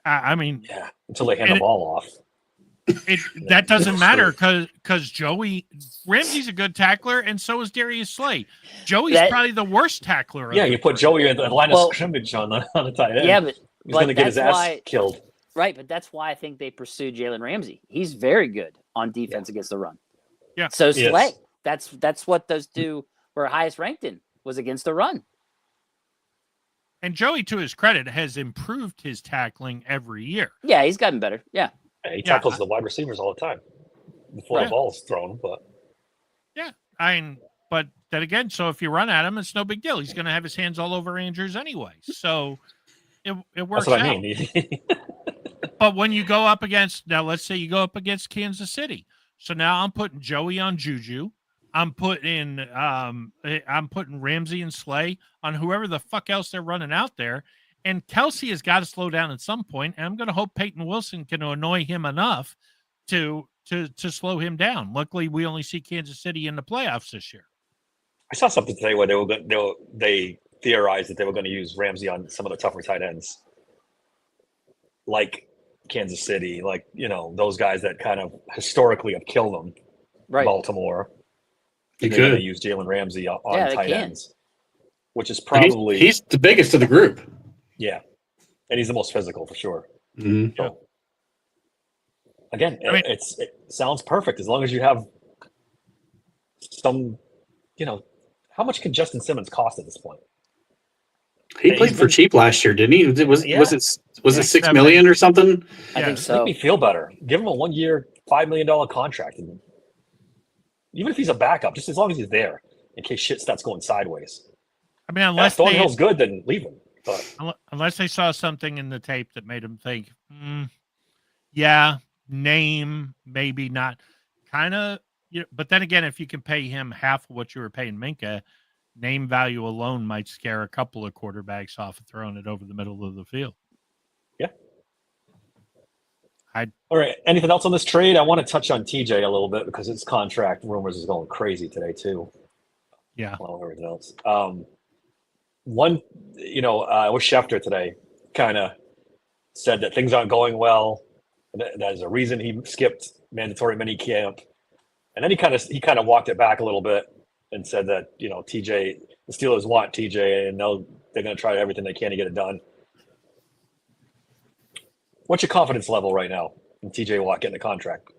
F: I mean,
E: Yeah, until they hand the ball off.
F: That doesn't matter because Ramsey's a good tackler, and so is Darius Slay. Joey's probably the worst tackler.
E: Yeah, you put Joey in the line of scrimmage on the tight end.
H: Yeah, but
E: he's going to get his ass killed.
H: Right, but that's why I think they pursued Jalen Ramsey. He's very good on defense against the run.
F: Yeah.
H: So Slay, that's what those two were highest ranked in, was against the run.
F: And Joey, to his credit, has improved his tackling every year.
H: Yeah, he's gotten better. Yeah.
E: He tackles the wide receivers all the time before the ball's thrown. But
F: but then again, so if you run at him, it's no big deal. He's going to have his hands all over Andrews anyway. So it works.
E: That's what I mean.
F: But when you go up against, now let's say you go up against Kansas City. So now I'm putting Joey on Juju. I'm putting Ramsey and Slay on whoever the fuck else they're running out there. And Kelsey has got to slow down at some point, and I'm going to hope Peyton Wilson can annoy him enough to slow him down. Luckily, we only see Kansas City in the playoffs this year.
E: I saw something today where they theorized that they were going to use Ramsey on some of the tougher tight ends, like Kansas City, like those guys that kind of historically have killed them.
H: Right,
E: Baltimore.
G: You
E: They're going
G: could
E: to use Jalen Ramsey on tight ends, which is
G: probably he's the biggest of the group.
E: Yeah, and he's the most physical for sure.
G: Mm-hmm.
E: So, again, it sounds perfect as long as you have some. How much can Justin Simmons cost at this point?
G: He played for cheap last year, didn't he? Was it $6 million or something?
H: I think so.
E: Make me feel better. Give him a 1 year, $5 million contract, and even if he's a backup, just as long as he's there in case shit starts going sideways.
F: I mean, unless
E: Thornhill's good, then leave him. But
F: unless they saw something in the tape that made them think, name, maybe not, kind of. But then again, if you can pay him half of what you were paying Minkah, name value alone might scare a couple of quarterbacks off of throwing it over the middle of the field.
E: Yeah.
F: All
E: right. Anything else on this trade? I want to touch on TJ a little bit because his contract rumors is going crazy today too.
F: Yeah.
E: Along with everything else. With Schefter today kind of said that things aren't going well. And there's a reason he skipped mandatory mini camp. And then he kind of walked it back a little bit and said that, the Steelers want TJ and they're going to try everything they can to get it done. What's your confidence level right now in TJ Watt getting the contract?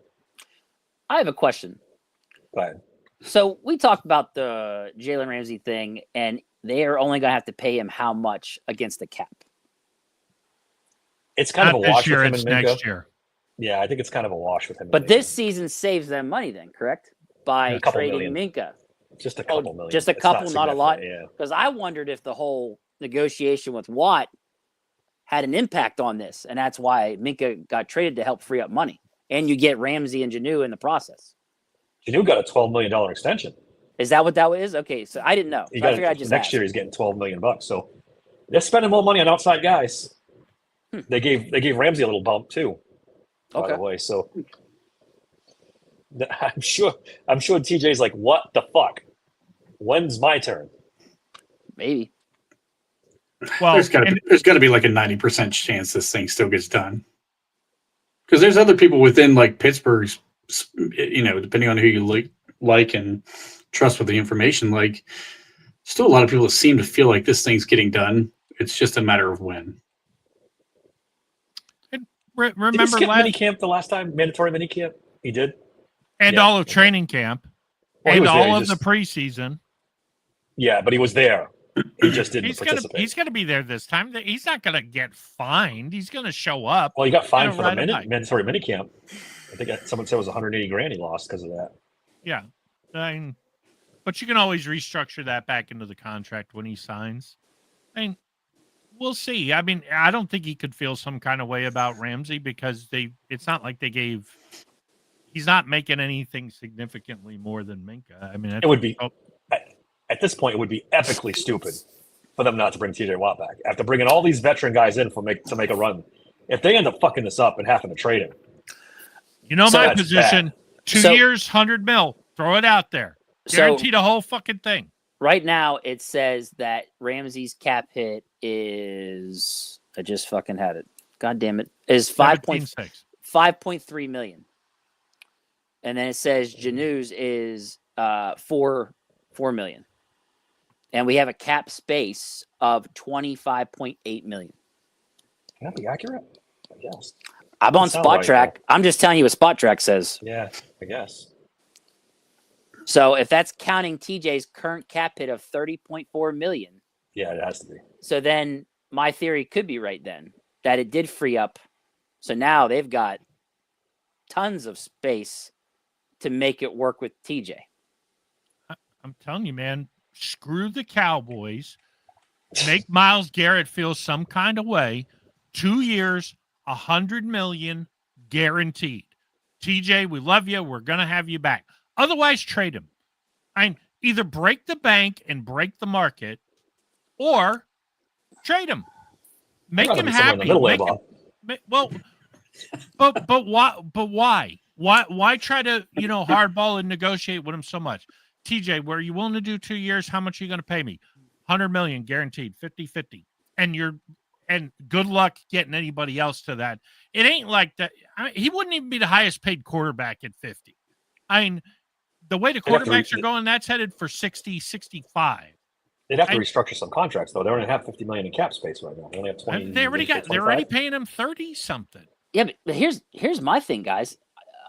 H: I have a question.
E: Go ahead.
H: So we talked about the Jalen Ramsey thing, and they are only going to have to pay him how much against the cap?
E: It's kind of a wash
F: year,
E: with him
F: it's
E: and Minkah.
F: next year.
E: Yeah, I think it's kind of a wash with him.
H: But this season saves them money then, correct? By trading Minkah.
E: Just a couple million.
H: Just a couple, not a lot.
E: Yeah.
H: Because I wondered if the whole negotiation with Watt had an impact on this, and that's why Minkah got traded to help free up money. And you get Ramsey and Janu in the process.
E: Janu got a $12 million extension.
H: Is that what that is? Okay, so I didn't know. So I figured I'd just
E: next year he's getting $12 million. So they're spending more money on outside guys. They gave Ramsey a little bump too. By the way, so I'm sure TJ's like, what the fuck? When's my turn?
H: Maybe.
F: Well,
G: there's got to be like a 90% chance this thing still gets done. Because there's other people within like Pittsburgh's, depending on who you like and trust with the information, like still a lot of people that seem to feel like this thing's getting done. It's just a matter of when.
F: Remember
E: did he skip minicamp the last time? Mandatory minicamp? He did?
F: And all of training camp. And all of the preseason.
E: Yeah, but he was there. He just didn't participate.
F: He's going to be there this time. He's not going to get fined. He's going to show up.
E: Well, he got fined for the mandatory minicamp. I think someone said it was $180,000 he lost because of that.
F: Yeah. But you can always restructure that back into the contract when he signs. We'll see. I mean, I don't think he could feel some kind of way about Ramsey because it's not like he's not making anything significantly more than Minkah. I mean,
E: it would be at this point, it would be epically stupid for them not to bring TJ Watt back after bringing all these veteran guys in to make a run. If they end up fucking this up and having to trade him,
F: my position. 2 years, 100 mil. Throw it out there. Guarantee the whole fucking thing.
H: Right now, it says that Ramsey's cap hit is, I just fucking had it. God damn it. Is 5.3 million. And then it says Janu's is 4 million. And we have a cap space of 25.8 million.
E: Can that be accurate? I guess.
H: I'm on Spot Track. I'm just telling you what Spot Track says.
E: Yeah, I guess.
H: So if that's counting TJ's current cap hit of 30.4 million.
E: Yeah, it has to be.
H: So then my theory could be right then that it did free up. So now they've got tons of space to make it work with TJ.
F: I'm telling you, man, screw the Cowboys. Make Myles Garrett feel some kind of way. 2 years, 100 million guaranteed. TJ, we love you. We're going to have you back. Otherwise, trade him. Either break the bank and break the market, or trade him. Make him happy. Well, but why? But why? Why try to hardball and negotiate with him so much? TJ, were you willing to do 2 years? How much are you going to pay me? 100 million guaranteed, 50-50. And good luck getting anybody else to that. It ain't like that. He wouldn't even be the highest paid quarterback at 50. The way the quarterbacks are going, that's headed for 60, 65.
E: They'd have to restructure some contracts, though. They only have 50 million in cap space right now. They only have 20.
F: They're already paying him 30 something.
H: Yeah, but here's my thing, guys.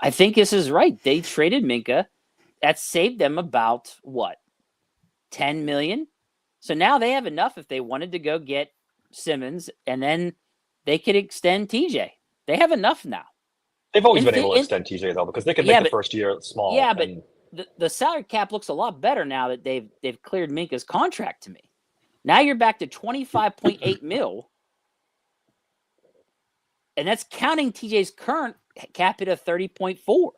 H: I think this is right. They traded Minkah. That saved them about what? 10 million. So now they have enough if they wanted to go get Simmons, and then they could extend TJ. They have enough now.
E: They've always been able to extend TJ though, because they can make the first year small.
H: Yeah, but the salary cap looks a lot better now that they've cleared Minkah's contract to me. Now you're back to 25.8 mil. And that's counting TJ's current cap hit of 30.4.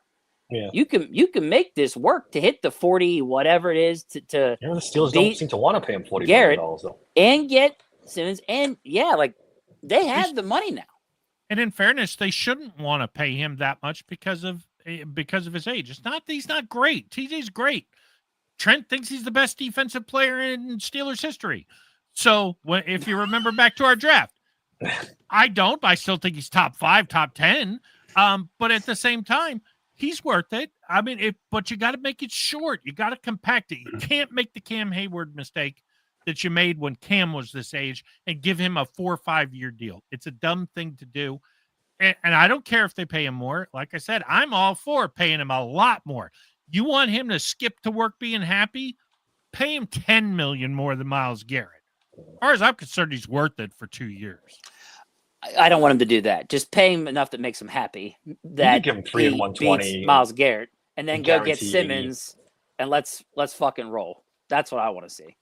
E: Yeah.
H: You can make this work to hit the 40, whatever it is, to
E: the Steelers don't seem to want to pay him $40
H: Garrett
E: million though.
H: And get Simmons, and they have the money now.
F: And in fairness, they shouldn't want to pay him that much because of his age. It's not that he's not great. TJ's great. Trent thinks he's the best defensive player in Steelers history. So if you remember back to our draft, I don't. I still think he's top 5, top 10. But at the same time, he's worth it. But you got to make it short. You got to compact it. You can't make the Cam Hayward mistake that you made when Cam was this age and give him a 4 or 5 year deal. It's a dumb thing to do. And I don't care if they pay him more. Like I said, I'm all for paying him a lot more. You want him to skip to work being happy? Pay him 10 million more than Myles Garrett. As far as I'm concerned, he's worth it for 2 years.
H: I don't want him to do that. Just pay him enough that makes him happy. That
E: give him 3 and 120.
H: Myles Garrett, and then go get Simmons, and let's fucking roll. That's what I want to see.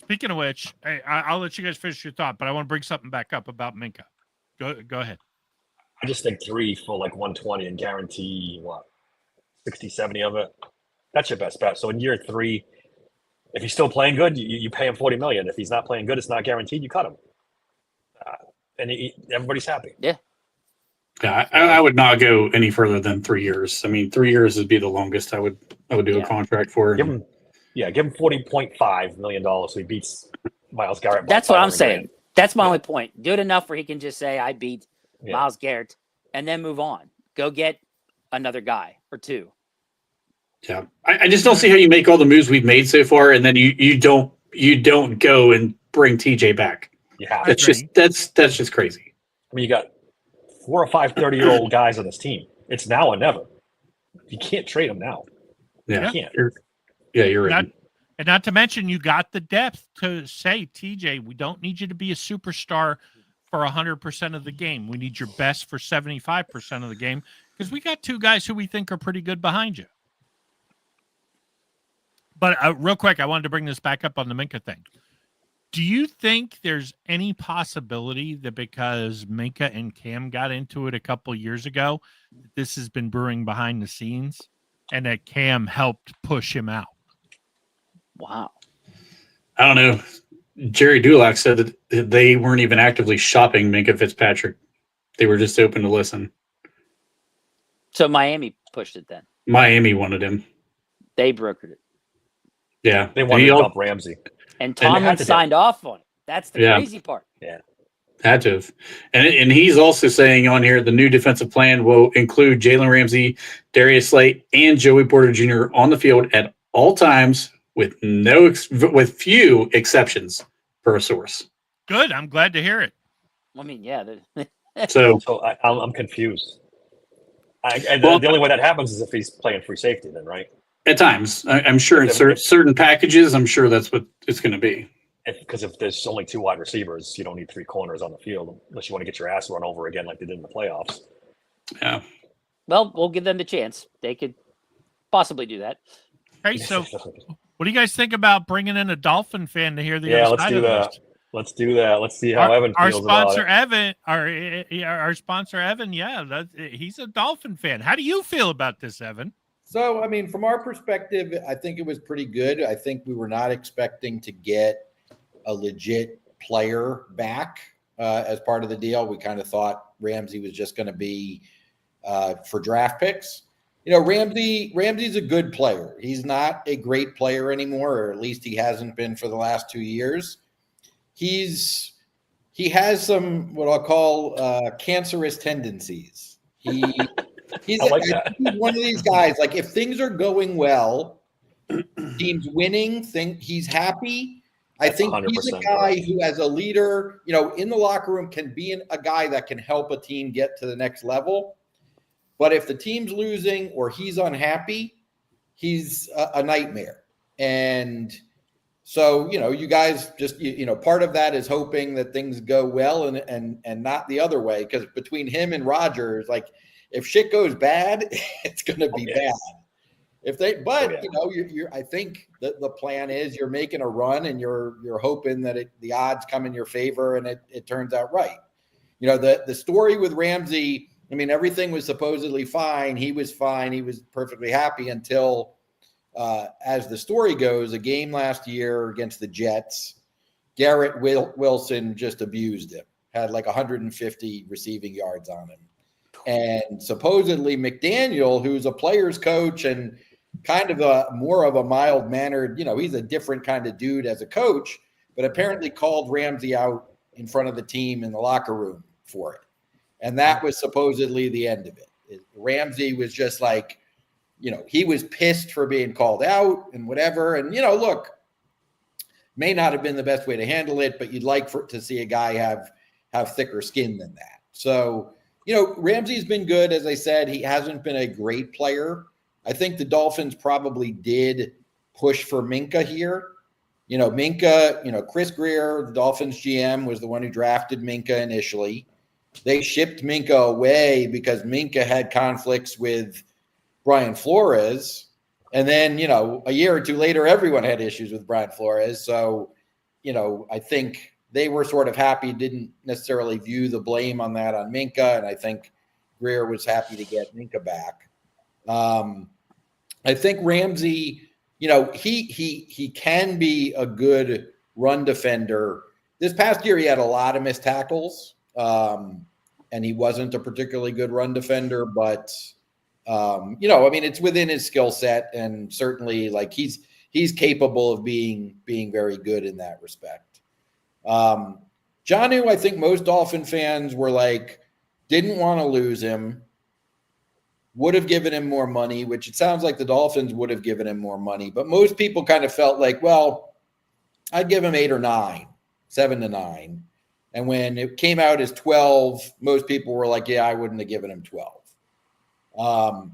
F: Speaking of which, I'll let you guys finish your thought, but I want to bring something back up about Minkah. Go ahead.
E: I just think 3 for like 120 and guarantee 60, 70 of it. That's your best bet. So in year 3, if he's still playing good, you pay him $40 million. If he's not playing good, it's not guaranteed. You cut him, and everybody's happy.
H: Yeah.
G: Yeah, I would not go any further than 3 years. 3 years would be the longest I would do a contract for.
E: Give him $40.5 million so he beats Myles Garrett.
H: That's what I'm saying. That's my only point. Do it enough where he can just say, I beat Myles Garrett, and then move on. Go get another guy or 2.
G: Yeah. I just don't see how you make all the moves we've made so far, and then you don't go and bring TJ back.
E: Yeah.
G: That's just crazy.
E: You got 4 or 5 30-year-old guys on this team. It's now or never. You can't trade them now.
G: Yeah.
E: You can't.
G: You're right.
F: And not to mention, you got the depth to say, TJ, we don't need you to be a superstar for 100% of the game. We need your best for 75% of the game because we got 2 guys who we think are pretty good behind you. But real quick, I wanted to bring this back up on the Minkah thing. Do you think there's any possibility that because Minkah and Cam got into it a couple years ago, this has been brewing behind the scenes and that Cam helped push him out?
H: Wow.
G: I don't know. Jerry Dulac said that they weren't even actively shopping Minkah Fitzpatrick. They were just open to listen.
H: So Miami pushed it then?
G: Miami wanted him.
H: They brokered it.
G: Yeah.
E: They
G: And
E: wanted
G: he
E: to
G: al-
E: dump Ramsey.
H: And
E: they had
H: Tomlin
E: to do-
H: signed off on it. That's the
G: Yeah.
H: crazy part.
G: Had to have. And he's also saying on here the new defensive plan will include Jalen Ramsey, Darius Slate, and Joey Porter Jr. on the field at all times with with few exceptions per source.
F: Good. I'm glad to hear it.
H: I mean, yeah.
G: So
E: So I'm confused. The only way that happens is if he's playing free safety, then, right?
G: at times, I'm sure in certain packages, I'm sure that's what it's going to be.
E: Because if there's only 2 wide receivers, you don't need 3 corners on the field unless you want to get your ass run over again like they did in the playoffs.
G: Yeah.
H: Well, we'll give them the chance. They could possibly do that.
F: Hey, so what do you guys think about bringing in a Dolphin fan to hear the
E: Yeah,
F: other
E: let's
F: side
E: do
F: of
E: that.
F: this?
E: Let's do that. Let's see how Evan
F: Our
E: feels about
F: sponsor
E: it.
F: Evan, our sponsor Evan, he's a Dolphin fan. How do you feel about this, Evan?
D: So, I mean, from our perspective, I think it was pretty good. I think we were not expecting to get a legit player back as part of the deal. We kind of thought Ramsey was just going to be for draft picks. You know, Ramsey's a good player. He's not a great player anymore, or at least he hasn't been for the last 2 years. He has some what I'll call cancerous tendencies. He's
E: like that.
D: he's one of these guys. Like if things are going well, team's winning, he's happy. I think he's a guy who, as a leader, you know, in the locker room, can be a guy that can help a team get to the next level. But if the team's losing or he's unhappy, he's a nightmare. And so, you know, you guys just, you know, part of that is hoping that things go well and not the other way. Because between him and Rodgers, like if shit goes bad, it's going to be bad. If they, but you know, you're I think the plan is you're making a run and you're hoping that the odds come in your favor and it turns out right. You know, the story with Ramsey, I mean, everything was supposedly fine. He was fine. He was perfectly happy until, as the story goes, a game last year against the Jets, Garrett Wilson just abused him, had like 150 receiving yards on him. And supposedly McDaniel, who's a player's coach and kind of more of a mild-mannered, you know, he's a different kind of dude as a coach, but apparently called Ramsey out in front of the team in the locker room for it. And that was supposedly the end of it. Ramsey was just like, you know, he was pissed for being called out and whatever. And, you know, look, may not have been the best way to handle it, but you'd like to see a guy have thicker skin than that. So, you know, Ramsey's been good. As I said, he hasn't been a great player. I think the Dolphins probably did push for Minkah here. You know, Minkah, you know, Chris Greer, the Dolphins GM, was the one who drafted Minkah initially. They shipped Minkah away because Minkah had conflicts with Brian Flores. And then, you know, a year or two later, everyone had issues with Brian Flores. So, you know, I think they were sort of happy, didn't necessarily view the blame on that on Minkah. And I think Greer was happy to get Minkah back. I think Ramsey, you know, he can be a good run defender. This past year, he had a lot of missed tackles. And he wasn't a particularly good run defender, but you know, I mean, it's within his skill set, and certainly like he's capable of being very good in that respect. Jonnu, I think most Dolphin fans were like, didn't want to lose him, would have given him more money, which it sounds like the Dolphins would have given him more money, but most people kind of felt like, well, I'd give him 8 or 9, 7 to 9. And when it came out as 12, most people were like, yeah, I wouldn't have given him 12.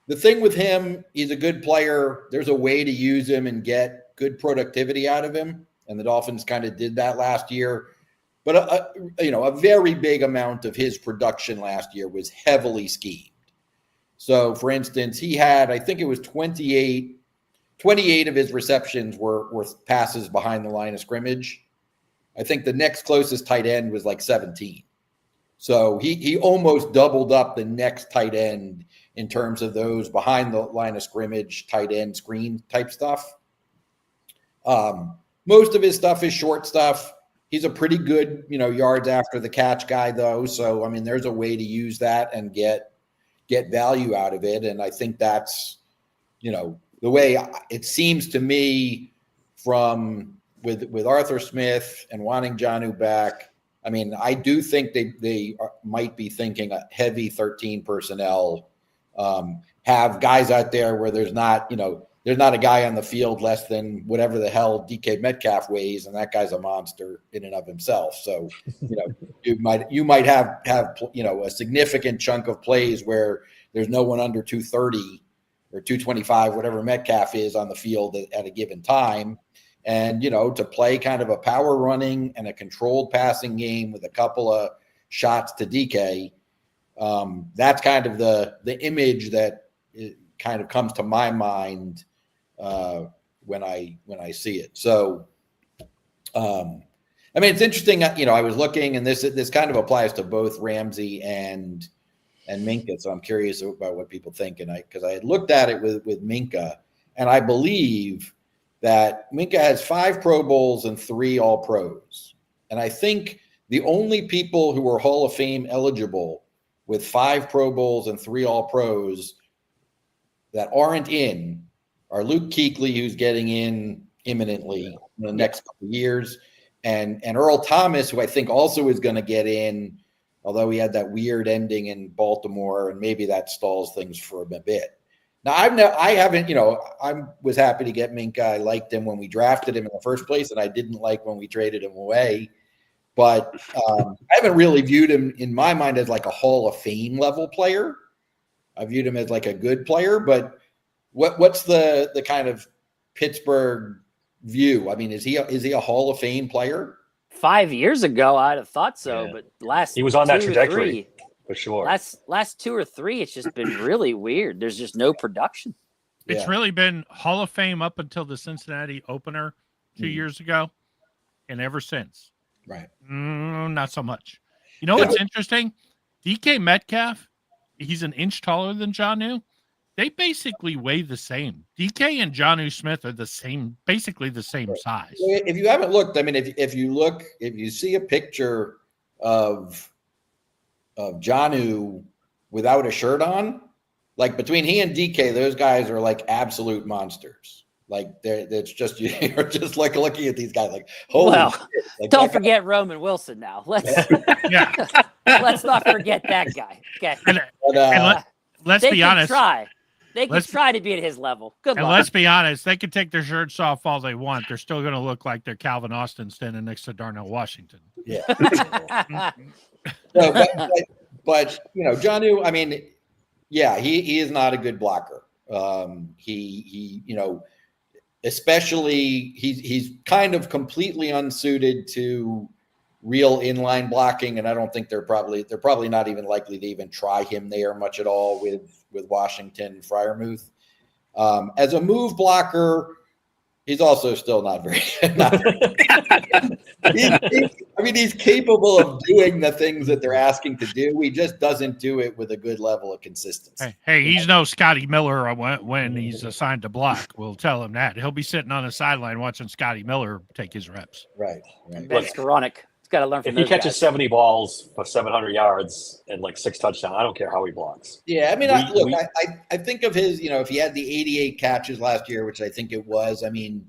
D: The thing with him, he's a good player. There's a way to use him and get good productivity out of him. And the Dolphins kind of did that last year. But, you know, a very big amount of his production last year was heavily schemed. So, for instance, he had, I think it was 28 of his receptions were passes behind the line of scrimmage. I think the next closest tight end was like 17. So he almost doubled up the next tight end in terms of those behind the line of scrimmage, tight end screen type stuff. Most of his stuff is short stuff. He's a pretty good, you know, yards after the catch guy though. So, I mean, there's a way to use that and get, get value out of it. And I think that's, the way it seems to me from with Arthur Smith and wanting Jonnu back. I mean, I do think they might be thinking a heavy 13 personnel, have guys out there where there's not a guy on the field less than whatever the hell DK Metcalf weighs, and that guy's a monster in and of himself. So, you might have a significant chunk of plays where there's no one under 230 or 225, whatever Metcalf is on the field at a given time. And, to play kind of a power running and a controlled passing game with a couple of shots to DK, that's kind of the image that kind of comes to my mind when I see it. So, it's interesting. I was looking, and this kind of applies to both Ramsey and Minkah. So I'm curious about what people think. And because I had looked at it with Minkah, and I believe that Minkah has 5 Pro Bowls and 3 All Pros. And I think the only people who are Hall of Fame eligible with 5 Pro Bowls and 3 All Pros that aren't in are Luke Kuechly, who's getting in imminently in the next couple of years, and Earl Thomas, who I think also is going to get in, although he had that weird ending in Baltimore, and maybe that stalls things for a bit. Now, I was happy to get Minkah. I liked him when we drafted him in the first place, and I didn't like when we traded him away. But I haven't really viewed him in my mind as like a Hall of Fame level player. I viewed him as like a good player, but what's the kind of Pittsburgh view? I mean, is he a Hall of Fame player?
H: 5 years ago, I'd have thought so, but
E: he was on that trajectory for sure.
H: Last 2 or 3, it's just been really weird. There's just no production.
F: It's really been Hall of Fame up until the Cincinnati opener 2 years ago, and ever since.
D: Right.
F: Not so much. You know what's interesting? DK Metcalf, he's an inch taller than Jonnu. They basically weigh the same. DK and Jonnu Smith are basically the same size.
D: If you haven't looked, I mean, if you see a picture of Jonnu without a shirt on, like between he and DK, those guys are like absolute monsters. Like it's just you're just like looking at these guys like, holy shit. Like,
H: don't forget Roman Wilson now. Let's not forget that guy. Okay.
F: And let's be honest.
H: They can try to be at his level. Good luck.
F: And let's be honest, they can take their shirts off all they want. They're still going to look like they're Calvin Austin standing next to Darnell Washington.
D: Yeah. But Jonnu, I mean, he is not a good blocker. He especially he's kind of completely unsuited to real inline blocking, and I don't think they're probably not even likely to even try him there much at all with Washington and Freiermuth. As a move blocker, he's also still not very he's capable of doing the things that they're asking to do. He just doesn't do it with a good level of consistency.
F: Hey, he's no Scotty Miller when he's assigned to block. We'll tell him that. He'll be sitting on the sideline watching Scotty Miller take his reps.
D: Right.
H: Ben Skoranek. He's got to learn from
E: If he catches
H: guys.
E: 70 balls for 700 yards and like 6 touchdowns, I don't care how he blocks.
D: Yeah, I mean, I think of his, if he had the 88 catches last year, which I think it was, I mean,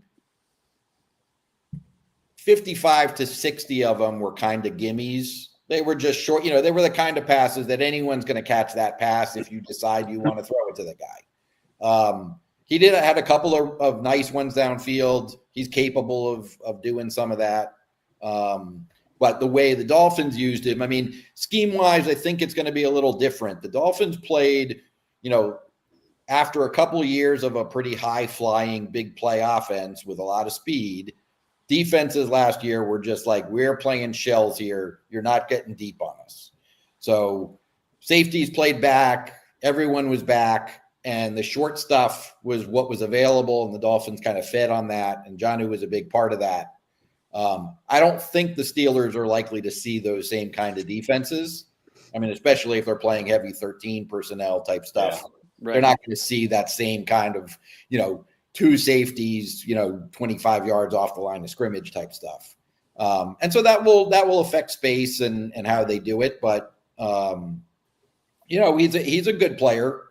D: 55 to 60 of them were kind of gimmies. They were just short, they were the kind of passes that anyone's going to catch that pass if you decide you want to throw it to the guy. He had a couple of nice ones downfield. He's capable of doing some of that. But the way the Dolphins used him, I mean, scheme-wise, I think it's going to be a little different. The Dolphins played, after a couple of years of a pretty high-flying, big play offense with a lot of speed, defenses last year were just like, we're playing shells here. You're not getting deep on us. So safeties played back. Everyone was back. And the short stuff was what was available, and the Dolphins kind of fed on that, and Jonnu was a big part of that. I don't think the Steelers are likely to see those same kind of defenses. I mean, especially if they're playing heavy 13 personnel type stuff. Yeah, right. They're not going to see that same kind of, 2 safeties, 25 yards off the line of scrimmage type stuff. And so that will affect space and how they do it. But, he's a good player.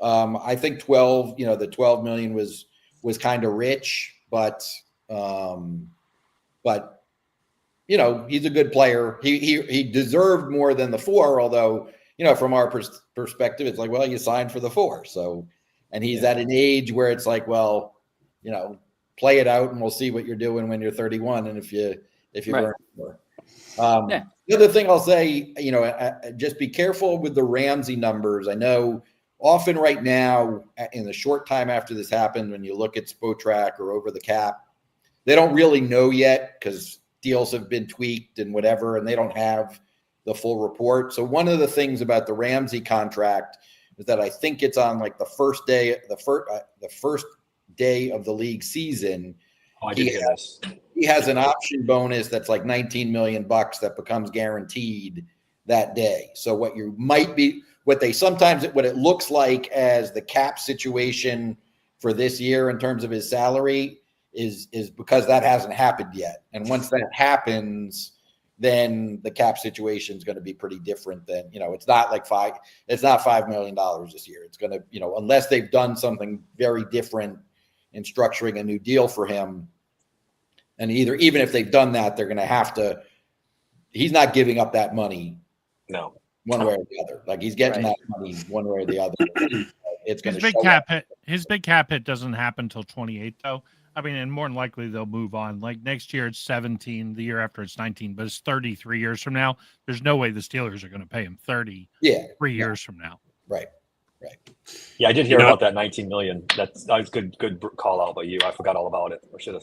D: I think 12, the 12 million was kind of rich, but he's a good player. He deserved more than the 4, although, from our perspective, it's like, well, you signed for the 4. So, and he's at an age where it's like, well, play it out and we'll see what you're doing when you're 31. And if you earn more. The other thing I'll say, just be careful with the Ramsey numbers. I know often right now, in the short time after this happened, when you look at Spotrac or Over the Cap, they don't really know yet because deals have been tweaked and whatever, and they don't have the full report. So one of the things about the Ramsey contract is that I think it's on like the first day of the league season.
E: Oh, I did hear this.
D: He has an option bonus that's like $19 million that becomes guaranteed that day. So what it looks like as the cap situation for this year in terms of his salary is because that hasn't happened yet. And once that happens, then the cap situation is going to be pretty different than, it's not $5 million this year. It's going to, unless they've done something very different in structuring a new deal for him. And even if they've done that, they're going to have to, he's not giving up that money.
E: No.
D: One way or the other. Like he's getting that money one way or the other. It's going to
F: his big cap hit doesn't happen until 28 though. I mean, and more than likely they'll move on. Like next year it's 17, the year after it's 19, but it's 33 years from now. There's no way the Steelers are going to pay him 3 years from now.
D: Right.
E: Yeah, I did hear about that 19 million. That was good call out by you. I forgot all about it. Or should have.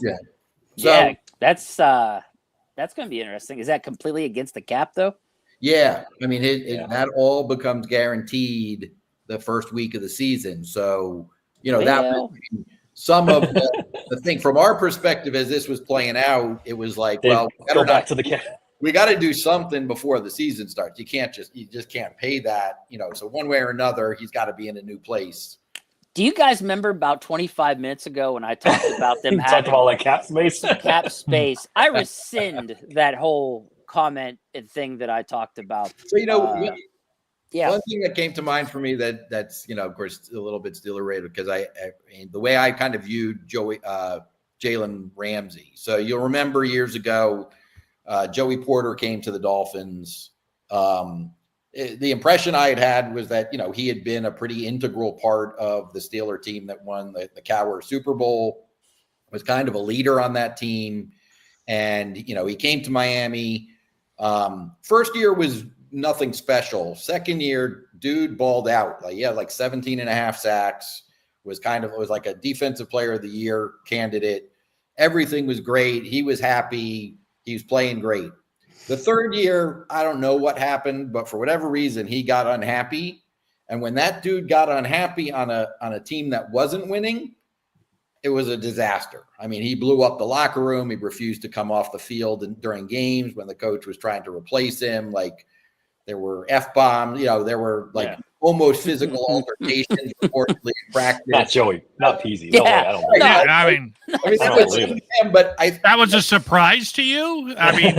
H: Yeah. That's going to be interesting. Is that completely against the cap though?
D: Yeah. I mean, that all becomes guaranteed the first week of the season. So, some of the thing from our perspective as this was playing out, it was like, well,
E: go back to the cap.
D: We got to do something before the season starts. You just can't pay that, so one way or another, he's got to be in a new place.
H: Do you guys remember about 25 minutes ago when I talked about them
E: talked about like cap space?
H: Cap space. I rescind that whole comment and thing that I talked about.
D: So, one thing that came to mind for me that's, of course, a little bit Steeler related because I the way I kind of viewed Jalen Ramsey. So you'll remember years ago, Joey Porter came to the Dolphins. The impression I had was that, he had been a pretty integral part of the Steeler team that won the Cowher Super Bowl, was kind of a leader on that team. And, he came to Miami. First year was nothing special. Second year, dude balled out. Like, 17.5 sacks, was like a defensive player of the year candidate. Everything was great. He was happy. He was playing great. The third year, I don't know what happened, but for whatever reason, he got unhappy. And when that dude got unhappy on a team that wasn't winning, it was a disaster. I mean, he blew up the locker room. He refused to come off the field during games when the coach was trying to replace him. Like, there were F-bombs, there were almost physical altercations reportedly in practice.
E: Not Joey, not Peasy. No way, I don't believe
F: Yeah,
E: it.
F: I mean,
D: that
F: was a surprise to you. I mean,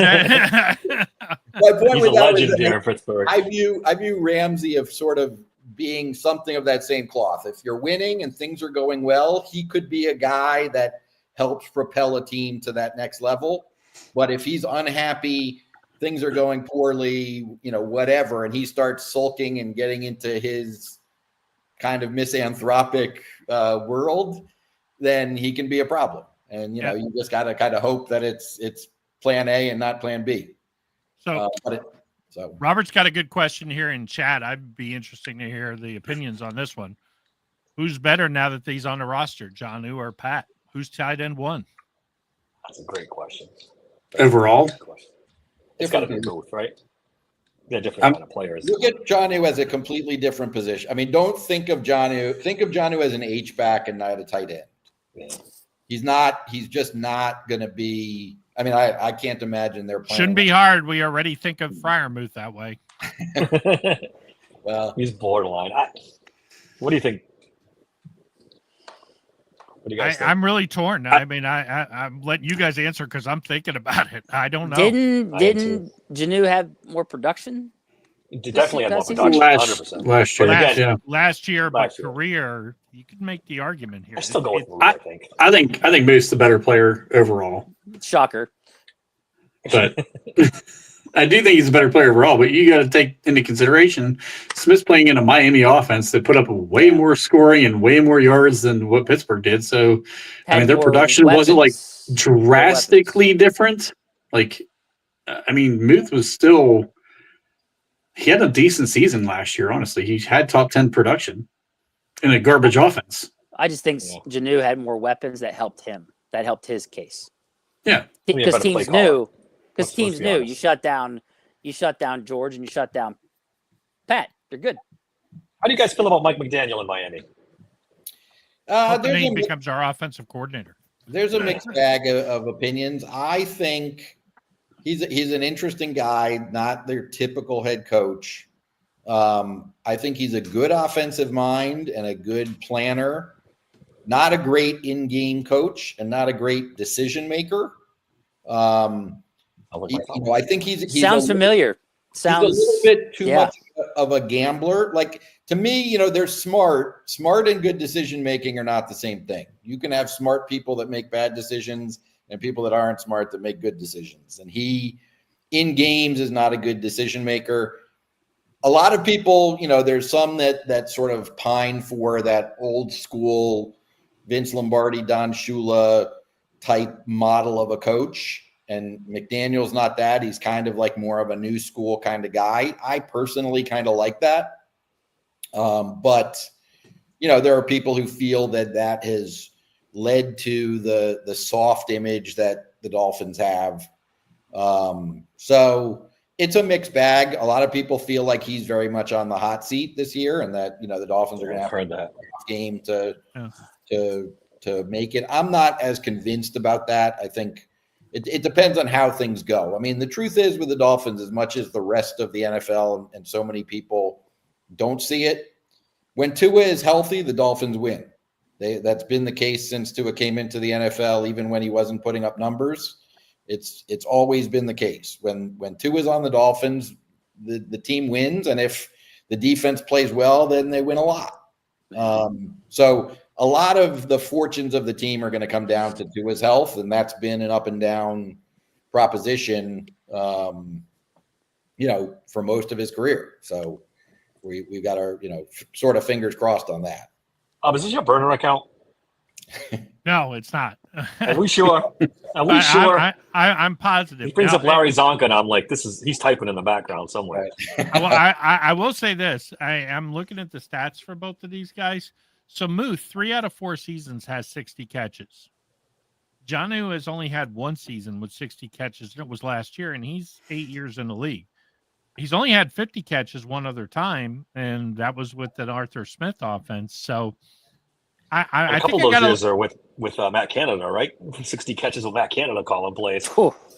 D: my point
E: he's
D: with
E: a
D: that
E: legend
D: was
E: here in Pittsburgh.
D: I view Ramsey of sort of being something of that same cloth. If you're winning and things are going well, he could be a guy that helps propel a team to that next level. But if he's unhappy, things are going poorly, whatever, and he starts sulking and getting into his kind of misanthropic world, then he can be a problem. And, you just got to kind of hope that it's plan A and not plan B.
F: So Robert's got a good question here in chat. I'd be interesting to hear the opinions on this one. Who's better now that he's on the roster, Jonnu or Pat? Who's tight end one?
E: That's a great question.
G: Overall?
E: It's got to be both, right? Yeah, different kind of players.
D: Look at Jonnu as a completely different position. I mean, don't think of Jonnu. Think of Jonnu as an H-back and not a tight end. Yeah. He's just not going to be. I mean, I can't imagine they're playing.
F: Shouldn't be hard. We already think of Freiermuth that way.
D: Well,
E: he's borderline. What do you think? What do you guys think?
F: I'm really torn. I mean, I'm letting you guys answer because I'm thinking about it. I don't know.
H: Didn't Jonnu have more production
E: He definitely had more
H: This
E: production,
G: last
E: 100%.
G: last year.
E: But again,
G: Yeah,
F: Last year, but
E: Last year.
F: career, you could make the argument here.
E: I still go with Moose,
G: I-
E: I think.
G: I think Moose the better player overall,
H: Shocker.
G: but I do think he's a better player overall. But you got to take into consideration Smith's playing in a Miami offense that put up way more scoring and way more yards than what Pittsburgh did. So I mean, their
H: more
G: production wasn't like
H: weapons. More
G: drastically different. Like, I mean, Muth was still. He had a decent season last year, honestly. He had top 10 production in a garbage offense.
H: I just think
E: Yeah.
H: Janu had more weapons that helped him. That helped his case.
G: Yeah.
E: Be a
H: Because
E: better play
H: teams
E: caller.
H: knew. Because
E: Let's
H: teams
E: be
H: knew.
E: honest.
H: You shut down George and you shut down Pat. They're good.
E: How do you guys feel about Mike McDaniel in Miami?
F: Hoping he
D: There's
F: becomes our offensive coordinator.
D: a mixed bag of opinions. I think he's an interesting guy, not their typical head coach. I think he's a good offensive mind and a good planner. Not a great in-game coach and not a great decision maker. I think he's
H: Sounds familiar.
D: He's a little bit too much of a gambler. Like, to me, they're smart. Smart and good decision making are not the same thing. You can have smart people that make bad decisions and people that aren't smart that make good decisions. And he, in games, is not a good decision maker. A lot of people, there's some that sort of pine for that old school Vince Lombardi, Don Shula type model of a coach. And McDaniel's not that. He's kind of like more of a new school kind of guy. I personally kind of like that. But there are people who feel that has led to the soft image that the Dolphins have. So it's a mixed bag. A lot of people feel like he's very much on the hot seat this year, and that the Dolphins are going to have a tough game to make it. I'm not as convinced about that. I think it depends on how things go. I mean, the truth is with the Dolphins, as much as the rest of the NFL and so many people don't see it, when Tua is healthy, the Dolphins win. That's been the case since Tua came into the NFL, even when he wasn't putting up numbers. It's always been the case. When Tua is on the Dolphins, the team wins, and if the defense plays well, then they win a lot. So a lot of the fortunes of the team are going to come down to Tua's health, and that's been an up and down proposition, for most of his career. So we've got our, sort of fingers crossed on that.
E: Is this your burner account?
F: No, it's not.
E: Are we sure? Are we sure?
F: I'm positive.
E: He brings up Larry Zonka, and I'm like, he's typing in the background somewhere.
F: Well, I will say this. I am looking at the stats for both of these guys. So Muth, 3 out of 4 seasons has 60 catches. Jonnu has only had 1 season with 60 catches, and it was last year, and he's 8 years in the league. He's only had 50 catches one other time, and that was with an Arthur Smith offense. So I
E: a couple
F: think
E: of those years are with Matt Canada, right? 60 catches with Matt Canada calling plays.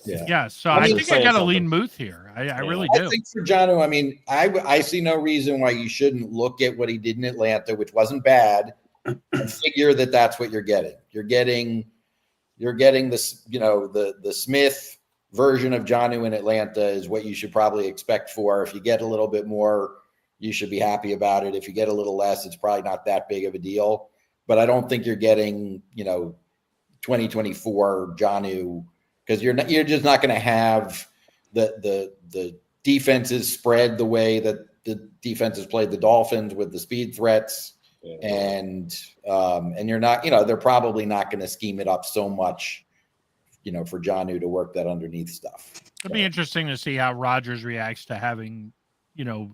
F: Yeah, so I think I got to lean Muth here. I really do.
D: I think for Jonnu, I mean, I see no reason why you shouldn't look at what he did in Atlanta, which wasn't bad, and figure that that's what you're getting. You're getting this, the Smith version of Jonnu in Atlanta is what you should probably expect for. If you get a little bit more, you should be happy about it. If you get a little less, it's probably not that big of a deal. But I don't think you're getting, 2024 Jonnu, because you're just not going to have the defenses spread the way that the defenses played the Dolphins with the speed threats, and you're not, they're probably not going to scheme it up so much, for Jonnu to work that underneath stuff.
F: It'll be interesting to see how Rodgers reacts to having,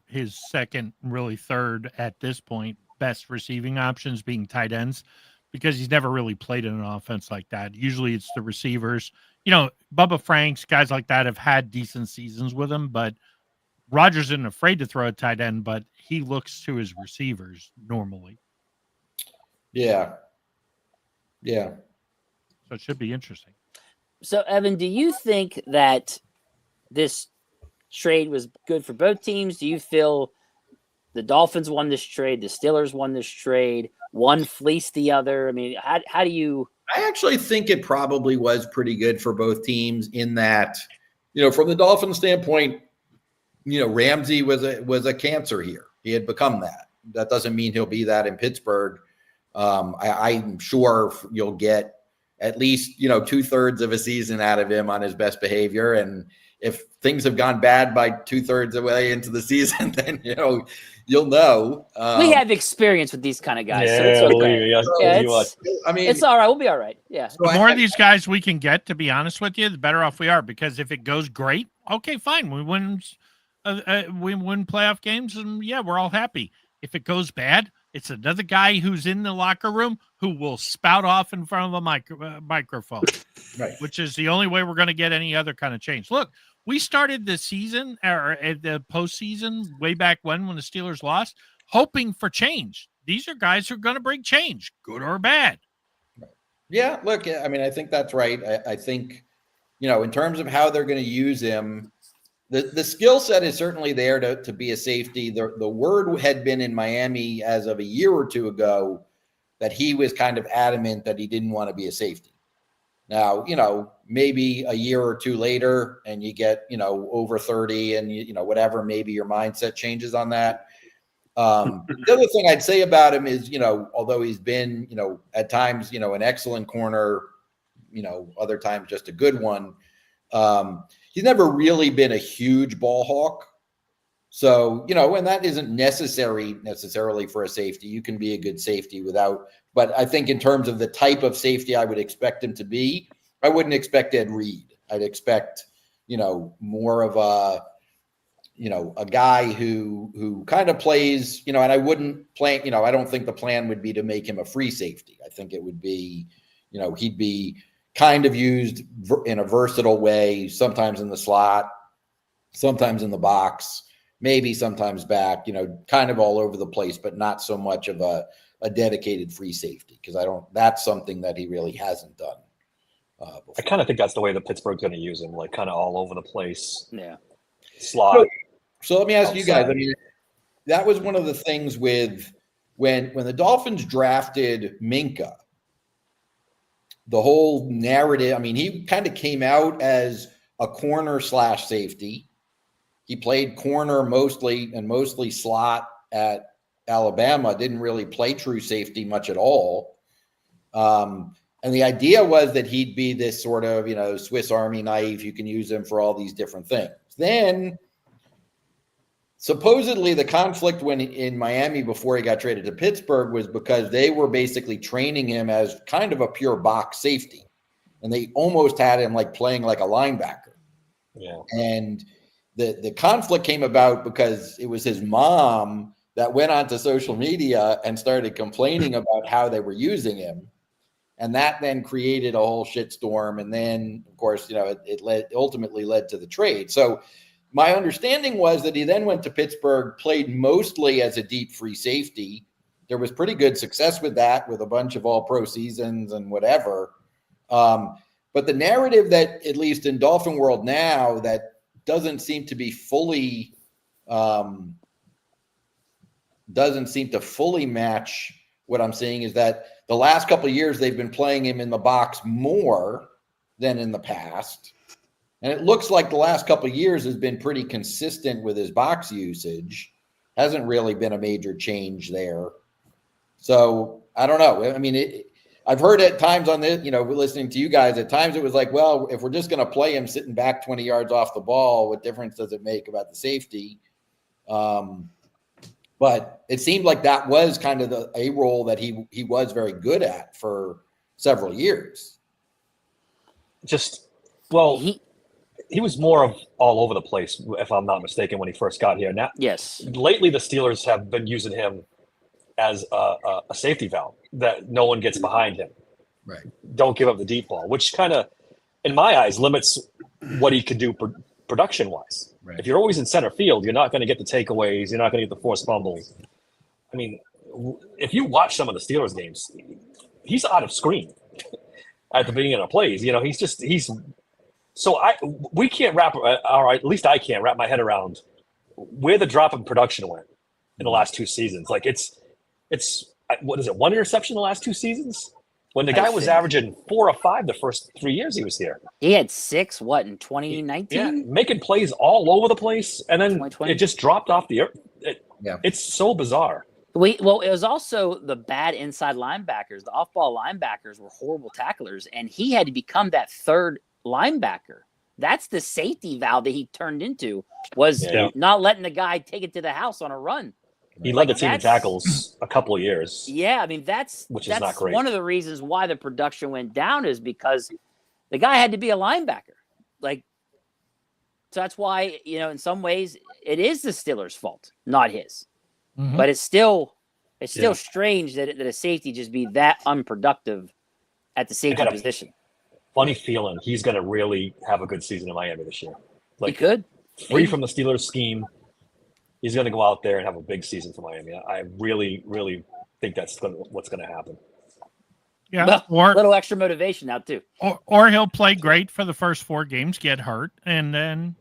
F: his second, really third at this point, best receiving options being tight ends, because he's never really played in an offense like that. Usually it's the receivers. Bubba Franks, guys like that have had decent seasons with him, but Rodgers isn't afraid to throw a tight end, but he looks to his receivers normally.
D: Yeah.
F: So it should be interesting.
H: So, Evan, do you think that this trade was good for both teams? Do you feel the Dolphins won this trade, the Steelers won this trade, one fleeced the other? I mean, how do you...
D: I actually think it probably was pretty good for both teams in that, from the Dolphins standpoint, Ramsey was a cancer here. He had become that. That doesn't mean he'll be that in Pittsburgh. I'm sure you'll get at least 2/3 of a season out of him on his best behavior. And if things have gone bad by 2/3 of the way into the season, then you'll know.
H: We have experience with these kind of guys, so it's okay. It's all right. We'll be all right. Yeah.
F: The more of these guys we can get, to be honest with you, the better off we are. Because if it goes great, okay, fine, we win playoff games, and yeah, we're all happy. If it goes bad, it's another guy who's in the locker room who will spout off in front of a microphone,
D: right?
F: Which is the only way we're going to get any other kind of change. Look, we started the season or the postseason way back when the Steelers lost, hoping for change. These are guys who are going to bring change, good or bad.
D: Right. Yeah, look, I mean, I think that's right. I think, in terms of how they're going to use him, the skill set is certainly there to be a safety. The word had been in Miami as of a year or two ago that he was kind of adamant that he didn't want to be a safety. Now, maybe a year or two later and you get, over 30 and, whatever, maybe your mindset changes on that. The other thing I'd say about him is, although he's been, at times, an excellent corner, other times just a good one, he's never really been a huge ball hawk. So, and that isn't necessarily for a safety. You can be a good safety without, but I think in terms of the type of safety I would expect him to be, I wouldn't expect Ed Reed. I'd expect, more of a guy who kind of plays, and I wouldn't play, I don't think the plan would be to make him a free safety. I think it would be, he'd be kind of used in a versatile way, sometimes in the slot, sometimes in the box, maybe sometimes back, kind of all over the place, but not so much of a dedicated free safety, because that's something that he really hasn't done before.
E: I kind of think that's the way that Pittsburgh's going to use him, like kind of all over the place.
H: Yeah.
E: Slot.
D: So let me ask you guys, I mean, that was one of the things with when the Dolphins drafted Minkah, the whole narrative, I mean, he kind of came out as a corner / safety. He played corner mostly slot at Alabama, didn't really play true safety much at all. And the idea was that he'd be this sort of, Swiss Army knife. You can use him for all these different things. Then supposedly the conflict when in Miami before he got traded to Pittsburgh was because they were basically training him as kind of a pure box safety. And they almost had him like playing like a linebacker.
E: Yeah.
D: And the conflict came about because it was his mom that went onto social media and started complaining about how they were using him. And that then created a whole shitstorm. And then, of course, it ultimately led to the trade. So my understanding was that he then went to Pittsburgh, played mostly as a deep free safety. There was pretty good success with that, with a bunch of all-pro seasons and whatever. But the narrative that, at least in Dolphin world now, that doesn't seem to fully match what I'm seeing is that the last couple of years they've been playing him in the box more than in the past. And it looks like the last couple of years has been pretty consistent with his box usage. Hasn't really been a major change there. So I don't know. I mean, I've heard at times on this, listening to you guys, at times it was like, well, if we're just going to play him sitting back 20 yards off the ball, what difference does it make about the safety? But it seemed like that was kind of a role that he was very good at for several years.
E: He was more of all over the place, if I'm not mistaken, when he first got here. Now,
H: yes.
E: Lately, the Steelers have been using him as a safety valve that no one gets behind him.
D: Right.
E: Don't give up the deep ball, which kind of, in my eyes, limits what he could do production-wise. Right. If you're always in center field, you're not going to get the takeaways. You're not going to get the forced fumbles. I mean, if you watch some of the Steelers games, he's out of screen at the beginning of plays. We can't wrap, or at least I can't wrap my head around where the drop in production went in the last two seasons. Like it's what is it? One interception in the last two seasons? when the
H: I
E: guy was
H: think.
E: averaging 4 or 5 the first 3 years he was here.
H: He had 6, what, in 2019?
E: Yeah, making plays all over the place, and then
H: 2020?
E: it just dropped off the earth.
D: Yeah.
E: It's so bizarre.
H: Well, it was also the bad inside linebackers. The off-ball linebackers were horrible tacklers, and he had to become that third linebacker. That's the safety valve that he turned into, was
E: Yeah.
H: not letting the guy take it to the house on a run.
E: He led the
H: Like,
E: team in tackles a couple of years.
H: Yeah, I mean,
E: Which is not great.
H: one of the reasons why the production went down is because the guy had to be a linebacker. Like, so that's why, in some ways it is the Steelers' fault, not his.
F: Mhm.
H: But it's still strange that a safety just be that unproductive at the safety
E: got a
H: position.
E: Funny feeling he's going to really have a good season in Miami this year.
H: He
E: Like,
H: could.
E: free from the Steelers scheme, he's going to go out there and have a big season for Miami. I really, really think that's what's going to happen.
F: Yeah,
H: Well, a little extra motivation now too.
F: or he'll play great for the first 4 games, get hurt, and then,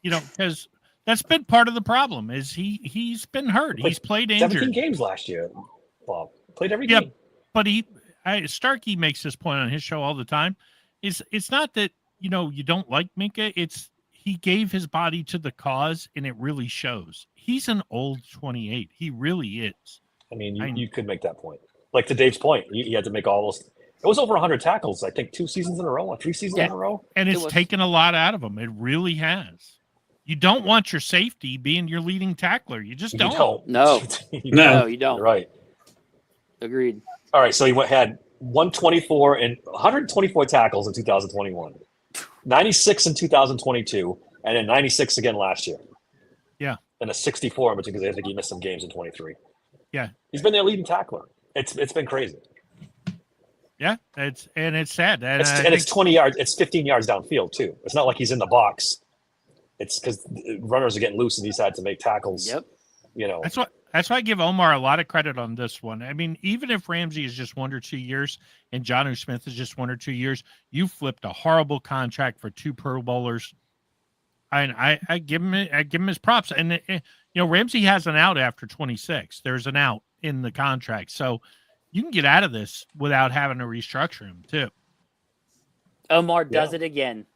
F: because that's been part of the problem is he's been hurt. He's played
E: 17
F: injured.
E: games last year, Bob. Played every
F: Yeah,
E: game.
F: but Starkey makes this point on his show all the time. It's not that, you don't like Minkah. It's he gave his body to the cause, and it really shows. He's an old 28. He really is.
E: I mean, you could make that point. Like to Dave's point, he had to make all those. It was over 100 tackles, I think, 2 seasons in a row, or 3 seasons in a row.
F: And it's taken a lot out of him. It really has. You don't want your safety being your leading tackler. You just don't.
H: No,
G: No,
H: you don't.
E: Right.
H: Agreed.
E: All right, so he had 124 and 124 tackles in 2021, 96 in 2022, and then 96 again last year.
F: Yeah.
E: And a 64 in between because I think he missed some games in 23.
F: Yeah.
E: He's been their leading tackler. It's been crazy.
F: Yeah, it's sad. And
E: It's 20 yards. It's 15 yards downfield too. It's not like he's in the box. It's because runners are getting loose and he's had to make tackles.
H: Yep.
F: That's why I give Omar a lot of credit on this one. I mean, even if Ramsey is just 1 or 2 years and Jonnu Smith is just 1 or 2 years, you flipped a horrible contract for 2 Pro Bowlers. I give him his props. And Ramsey has an out after 26. There's an out in the contract, so you can get out of this without having to restructure him too.
H: Omar does it again,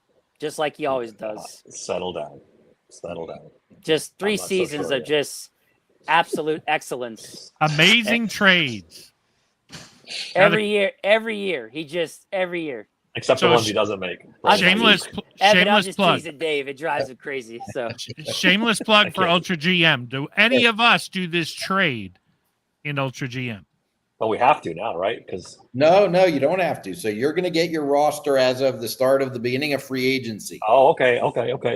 H: just like he always does.
E: Settle down.
H: Just 3
E: I'm not so
H: seasons
E: sure
H: of
E: yet.
H: just absolute excellence.
F: Amazing trades.
H: Every year. Every year.
E: Except
F: So
E: the ones he doesn't make.
F: Shameless
H: Evan, I'm just
F: plug.
H: teasing Dave. It drives him crazy. So
F: Shameless plug for Ultra GM. Do any of us do this trade in Ultra GM?
E: Well, we have to now, right? Because
D: No, you don't have to. So you're going to get your roster as of the start of the beginning of free agency.
E: okay,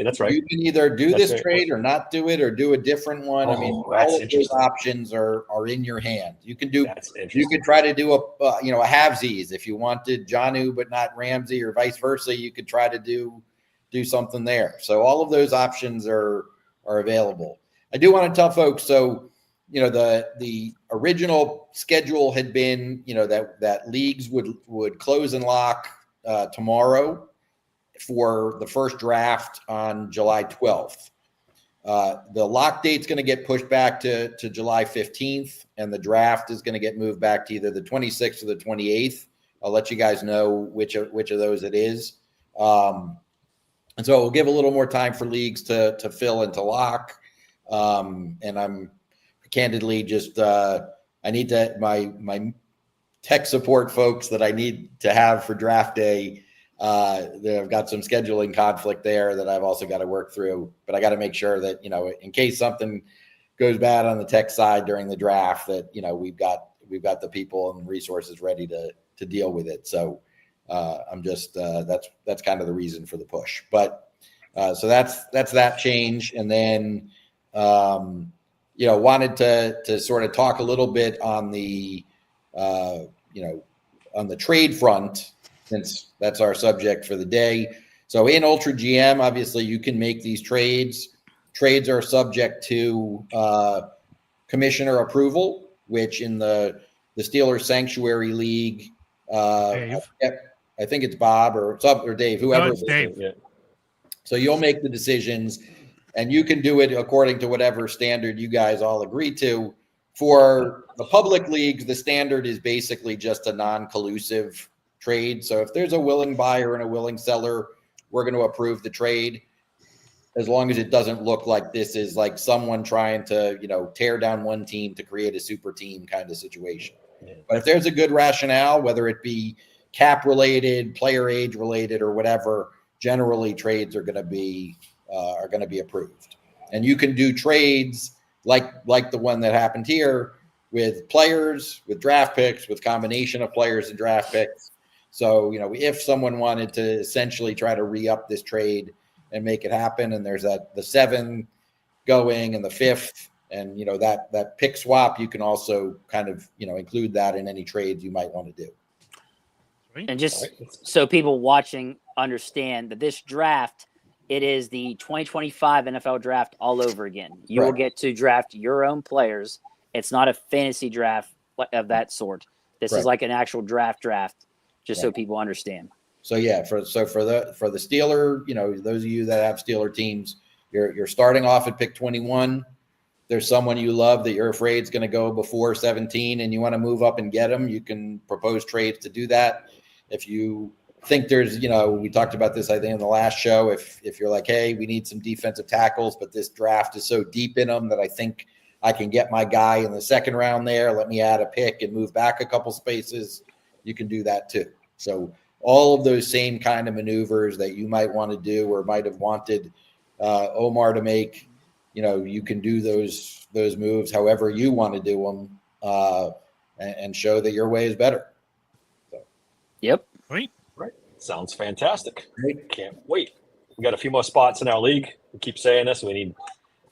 E: that's right.
D: You can either do
E: That's
D: this
E: right.
D: trade or not do it or do a different one. I mean,
E: Oh, that's
D: all of those
E: interesting.
D: options are in your hand. You can do.
E: That's
D: You
E: interesting.
D: could try to do a halvesies if you wanted Jonnu but not Ramsey, or vice versa. You could try to do something there. So all of those options are available. I do want to tell folks. So the original schedule had been that leagues would close and lock tomorrow for the first draft on July 12th. The lock date's going to get pushed back to July 15th, and the draft is going to get moved back to either the 26th or the 28th. I'll let you guys know which of those it is. And so we'll give a little more time for leagues to fill and to lock. And I'm candidly just I need to my tech support folks that I need to have for draft day. I've got some scheduling conflict there that I've also got to work through, but I got to make sure that, in case something goes bad on the tech side during the draft, that, we've got the people and resources ready to deal with it. So I'm just, that's kind of the reason for the push, but so that's that change. And then, wanted to sort of talk a little bit on the, on the trade front, since that's our subject for the day. So in Ultra GM, obviously you can make these trades. Trades are subject to commissioner approval, which in the Steelers Sanctuary League,
F: Dave.
D: I think it's Bob or Dave, whoever.
F: No, it's Dave.
E: Yeah.
D: So you'll make the decisions, and you can do it according to whatever standard you guys all agree to For the public leagues, the standard is basically just a non-collusive trade. So if there's a willing buyer and a willing seller, we're going to approve the trade, as long as it doesn't look like this is like someone trying to, tear down one team to create a super team kind of situation. But if there's a good rationale, whether it be cap related, player age related, or whatever, generally trades are going to be approved. And you can do trades like the one that happened here with players, with draft picks, with combination of players and draft picks. So, if someone wanted to essentially try to re-up this trade and make it happen, and there's the 7 going and the 5th, and that pick swap, you can also kind of include that in any trades you might want to do.
H: And just so people watching understand that this draft, it is the 2025 NFL draft all over again. You will get to draft your own players. It's not a fantasy draft of that sort. This is like an actual draft, just so people understand.
D: So yeah, for the Steeler, those of you that have Steeler teams, you're starting off at pick 21. There's someone you love that you're afraid is going to go before 17 and you want to move up and get them, you can propose trades to do that. If you think there's, we talked about this, I think, in the last show, if you're like, hey, we need some defensive tackles, but this draft is so deep in them that I think I can get my guy in the second round there, let me add a pick and move back a couple spaces, you can do that too. So all of those same kind of maneuvers that you might want to do or might have wanted Omar to make, you can do those moves however you want to do them, and show that your way is better. So.
H: Yep.
F: Right.
E: Sounds fantastic.
D: Great.
E: Can't wait. We got a few more spots in our league. We keep saying this. We need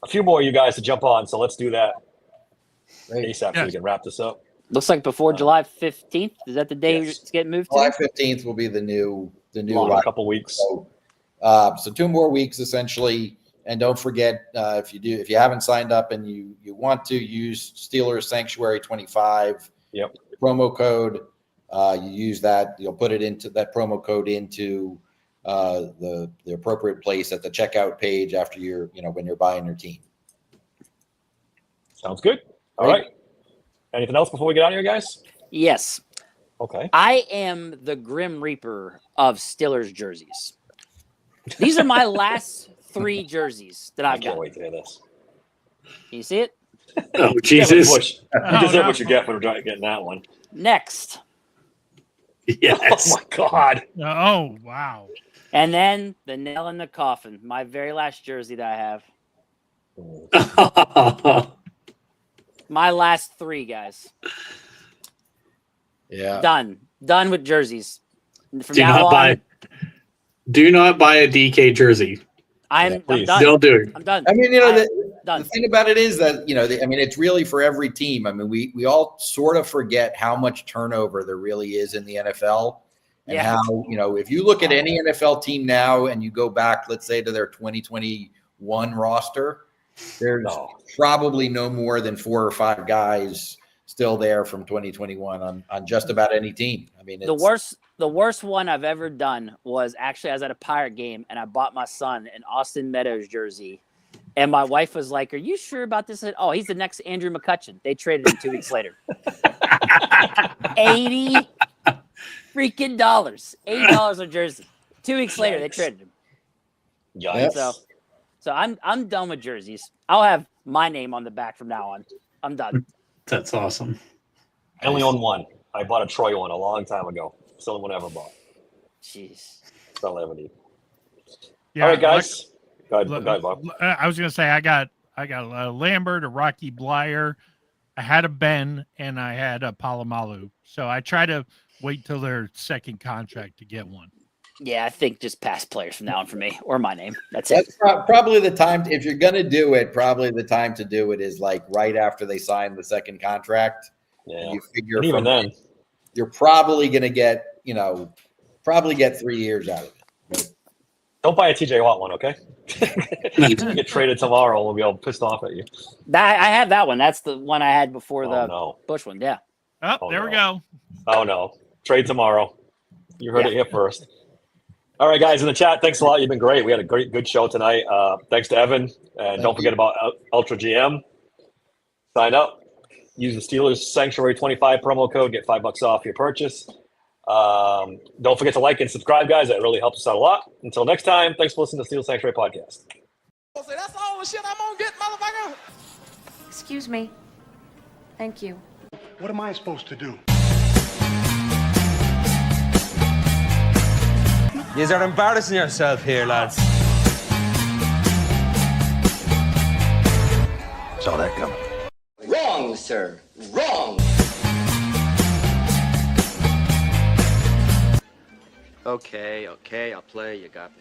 E: a few more of you guys to jump on. So let's do that ASAP so we can wrap this up.
H: Looks like before July 15th. Is that the day it's getting moved
D: July
H: to?
D: 15th will be the new
E: a couple weeks.
D: So 2 more weeks essentially. And don't forget, if you haven't signed up and you want to use Steelers Sanctuary 25 promo code, you use that. You'll put it into that promo code into the appropriate place at the checkout page after when you're buying your team.
E: Sounds good. All right. Anything else before we get out of here, guys?
H: Yes.
E: Okay.
H: I am the Grim Reaper of Steelers jerseys. These are my last 3 jerseys that I've got.
E: I can't wait to hear this.
H: Can you see it?
G: Oh, Jesus.
E: You deserve what you get for getting that one.
H: Next.
G: Yes.
E: Oh, my God.
F: Oh, wow.
H: And then the nail in the coffin, my very last jersey that I have. My last 3, guys.
D: Yeah.
H: Done with jerseys. From
G: Do
H: now on,
G: do not buy a DK jersey.
H: I'm done.
G: Don't do it.
H: I'm done.
D: I mean,
H: done.
D: the thing about it is that, it's really for every team. I mean, we all sort of forget how much turnover there really is in the NFL. And how, if you look at any NFL team now and you go back, let's say, to their 2021 roster, there's probably no more than 4 or 5 guys still there from 2021 on just about any team. I mean,
H: the worst one I've ever done was actually I was at a Pirate game and I bought my son an Austin Meadows jersey. And my wife was like, "Are you sure about this?" I said, "Oh, he's the next Andrew McCutcheon." They traded him 2 weeks later. $80 freaking dollars. $80 a jersey. 2 weeks later, they traded him.
E: Yikes.
H: So I'm done with jerseys. I'll have my name on the back from now on. I'm done.
G: That's awesome.
E: I only own one. I bought a Troy one a long time ago. It's the only one I ever bought.
H: Jeez.
E: That's all I ever need.
F: Yeah,
E: all right, guys. Go ahead, Bob.
F: I was gonna say I got a Lambert, a Rocky Blyer, I had a Ben, and I had a Palomalu. So I try to wait till their second contract to get one.
H: Yeah, I think just past players from now on for me, or my name. That's it.
D: Probably the time, if you're going to do it, probably the time to do it is like right after they sign the second contract.
E: Yeah.
D: You figure
E: and even then,
D: you're probably going to get, probably get 3 years out of it.
E: Don't buy a TJ Watt one, okay? You get traded tomorrow, we'll be all pissed off at you.
H: I have that one. That's the one I had before the Bush one. Yeah.
F: Oh, there we go.
E: Oh, no. Trade tomorrow. You heard it here first. All right, guys, in the chat, thanks a lot. You've been great. We had a good show tonight. Thanks to Evan. And don't forget about Ultra GM. Sign up. use the Steelers Sanctuary 25 promo code, get $5 off your purchase. Don't forget to like and subscribe, guys. That really helps us out a lot. Until next time, thanks for listening to Steel Sanctuary Podcast.
B: That's all the shit I'm gonna get, motherfucker.
I: Excuse me. Thank you.
J: What am I supposed to do?
K: You are embarrassing yourself here, lads.
B: Saw that coming.
L: Wrong, sir. Wrong.
B: Okay, I'll play. You got me.